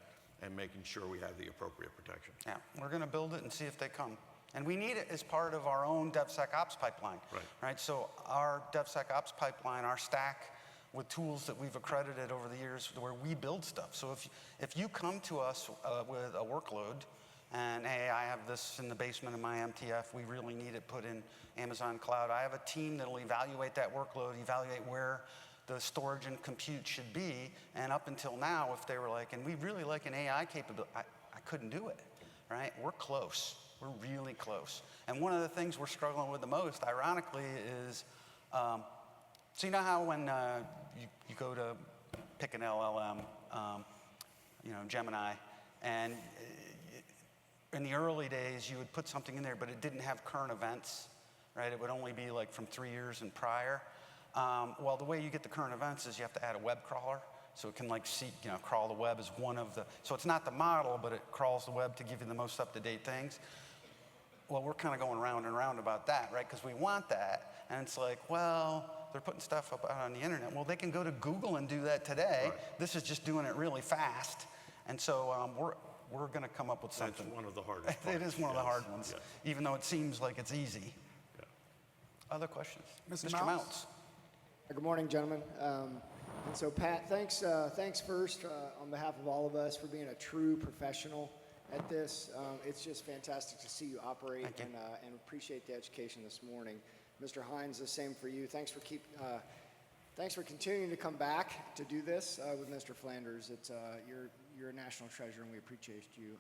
and making sure we have the appropriate protection. Yeah, we're going to build it and see if they come. And we need it as part of our own DevSecOps pipeline. Right? So our DevSecOps pipeline, our stack with tools that we've accredited over the years where we build stuff. So if you come to us with a workload and, hey, I have this in the basement of my MTF, we really need it put in Amazon Cloud, I have a team that will evaluate that workload, evaluate where the storage and compute should be, and up until now, if they were like, and we really like an AI capability, I couldn't do it, right? We're close, we're really close. And one of the things we're struggling with the most, ironically, is, so you know how when you go to pick an LLM, Gemini, and in the early days, you would put something in there, but it didn't have current events, right? It would only be like from 3 years and prior. Well, the way you get the current events is you have to add a web crawler, so it can like crawl the web as one of the, so it's not the model, but it crawls the web to give you the most up-to-date things. Well, we're kind of going round and round about that, right? Because we want that, and it's like, well, they're putting stuff up out on the internet. Well, they can go to Google and do that today. Right. This is just doing it really fast, and so we're going to come up with something. That's one of the hardest parts. It is one of the hard ones, even though it seems like it's easy. Yeah. Other questions? Mr. Mounts? Good morning, gentlemen. And so, Pat, thanks first on behalf of all of us for being a true professional at this. It's just fantastic to see you operate, and appreciate the education this morning. Mr. Hines, the same for you. Thanks for continuing to come back to do this with Mr. Flanders. It's you're a national treasure, and we appreciate you.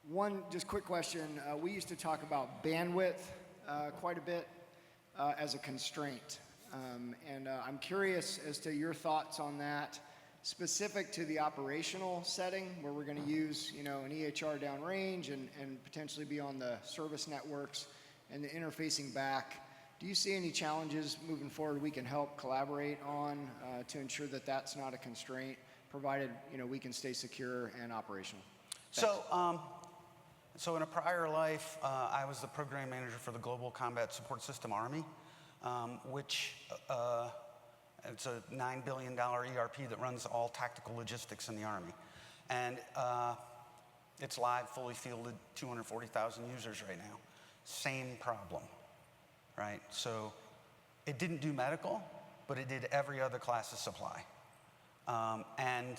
One just quick question. We used to talk about bandwidth quite a bit as a constraint. And I'm curious as to your thoughts on that, specific to the operational setting where we're going to use, an EHR downrange and potentially be on the service networks and the interfacing back. Do you see any challenges moving forward we can help collaborate on to ensure that that's not a constraint, provided we can stay secure and operational? Thanks. So in a prior life, I was the program manager for the Global Combat Support System Army. Which it's a $9 billion ERP that runs all tactical logistics in the Army. And it's live, fully fielded, 240,000 users right now. Same problem, right? So it didn't do medical, but it did every other class of supply. And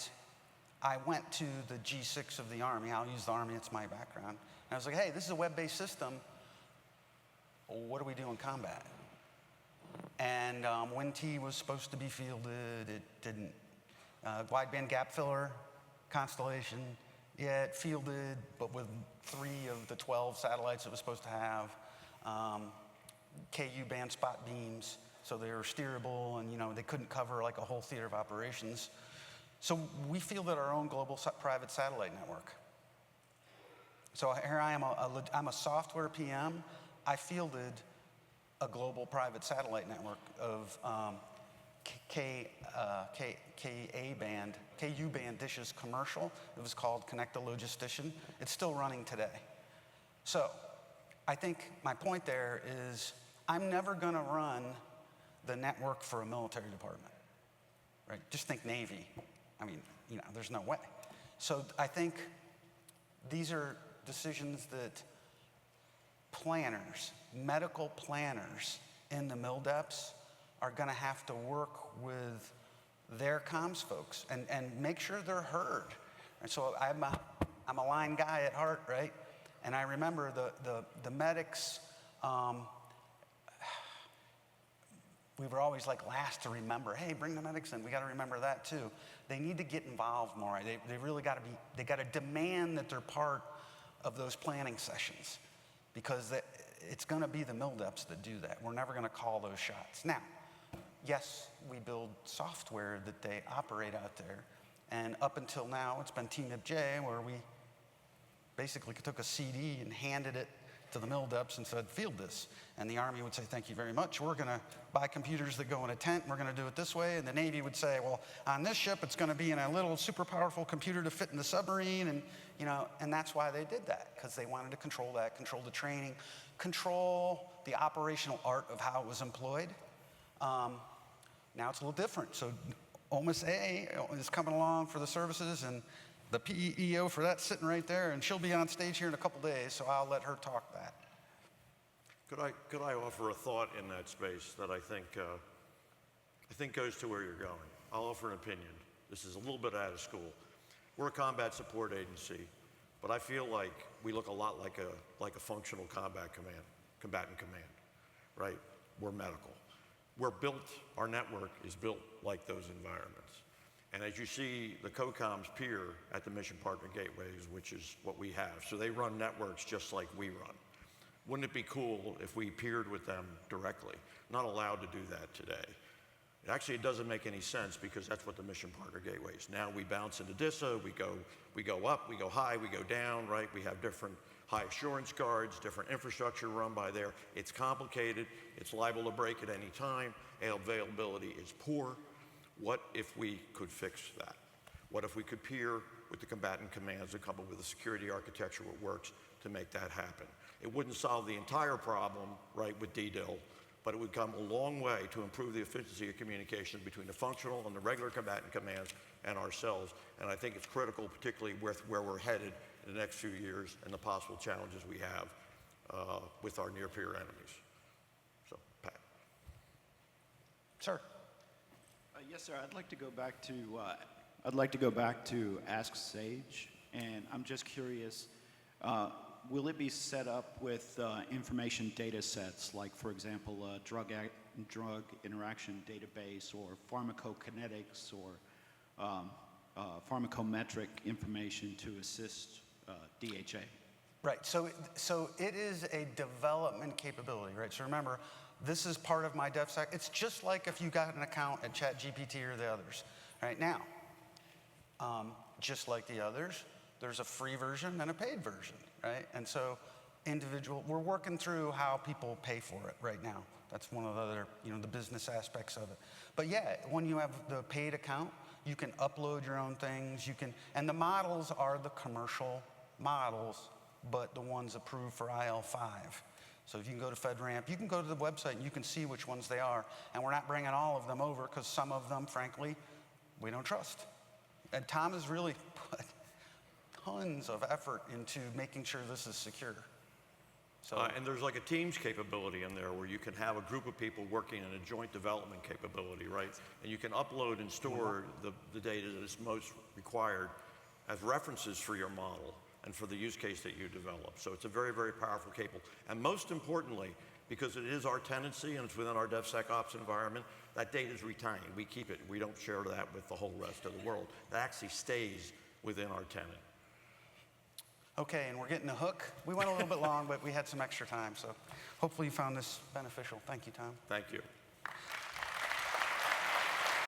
I went to the G6 of the Army. I'll use the Army, it's my background. And I was like, hey, this is a web-based system. What do we do in combat? And when T was supposed to be fielded, it didn't. Wideband gap filler, Constellation, yeah, it fielded, but with 3 of the 12 satellites it was supposed to have. KU band spot beams, so they were steerable, and they couldn't cover like a whole theater of operations. So we fielded our own global private satellite network. So here I am, I'm a software PM. I fielded a global private satellite network of KU band dishes commercial. It was called Connect a Logistician. It's still running today. So I think my point there is I'm never going to run the network for a military department, right? Just think Navy. I mean, there's no way. So I think these are decisions that planners, medical planners in the MilDeps are going to have to work with their comms folks and make sure they're heard. And so I'm I'm a line guy at heart, right? And I remember the medics, we were always like last to remember, hey, bring the medics in. We got to remember that too. They need to get involved more. They really got to be, they got to demand that they're part of those planning sessions, because it's going to be the MILDEPs that do that. We're never going to call those shots. Now, yes, we build software that they operate out there. And up until now, it's been TMIP-J, where we basically took a CD and handed it to the MILDEPs and said, field this. And the Army would say, thank you very much. We're going to buy computers that go in a tent. We're going to do it this way. And the Navy would say, well, on this ship, it's going to be in a little super powerful computer to fit in the submarine. And, you know, and that's why they did that, because they wanted to control that, control the training, control the operational art of how it was employed. Now it's a little different. So OMIS A is coming along for the services, and the PEO for that sitting right there, and she'll be on stage here in a couple days, so I'll let her talk that. Could I offer a thought in that space that I think goes to where you're going? I'll offer an opinion. This is a little bit out of school. We're a combat support agency, but I feel like we look a lot like a functional combatant command, right? We're medical. Our network is built like those environments. And as you see, the COCOMs peer at the mission partner gateways, which is what we have. So they run networks just like we run. Wouldn't it be cool if we peered with them directly? Not allowed to do that today. Actually, it doesn't make any sense, because that's what the mission partner gateways. Now we bounce into DISA, we go up, we go high, we go down, right? We have different high assurance guards, different infrastructure run by there. It's complicated, it's liable to break at any time, availability is poor. What if we could fix that? What if we could peer with the combatant commands and come up with a security architecture that works to make that happen? It wouldn't solve the entire problem, right, with DDIL, but it would come a long way to improve the efficiency of communication between the functional and the regular combatant commands and ourselves. And I think it's critical, particularly with where we're headed in the next few years and the possible challenges we have with our near-peer enemies. So, Pat. Sir. Yes, sir. I'd like to go back to Ask Sage, and I'm just curious. Will it be set up with information data sets, like, for example, a drug interaction database, or pharmacokinetics, or pharmacometric information to assist DHA? Right, so it is a development capability, right? So remember, this is part of my DevSec. It's just like if you got an account at ChatGPT or the others. Right now, just like the others, there's a free version and a paid version, right? And so we're working through how people pay for it right now. That's one of the other, the business aspects of it. But yeah, when you have the paid account, you can upload your own things. And the models are the commercial models, but the ones approved for IL5. So if you can go to FedRAMP, you can go to the website and you can see which ones they are. And we're not bringing all of them over, because some of them, frankly, we don't trust. And Tom has really put tons of effort into making sure this is secure. So, and there's like a Teams capability in there where you can have a group of people working in a joint development capability, right? And you can upload and store the data that is most required as references for your model and for the use case that you develop. So it's a very, very powerful cable. And most importantly, because it is our tenancy and it's within our DevSecOps environment, that data is retained. We keep it. We don't share that with the whole rest of the world. That actually stays within our tenant. okay, and we're getting a hook. We went a little bit long, but we had some extra time, so hopefully you found this beneficial. Thank you, Tom. Thank you.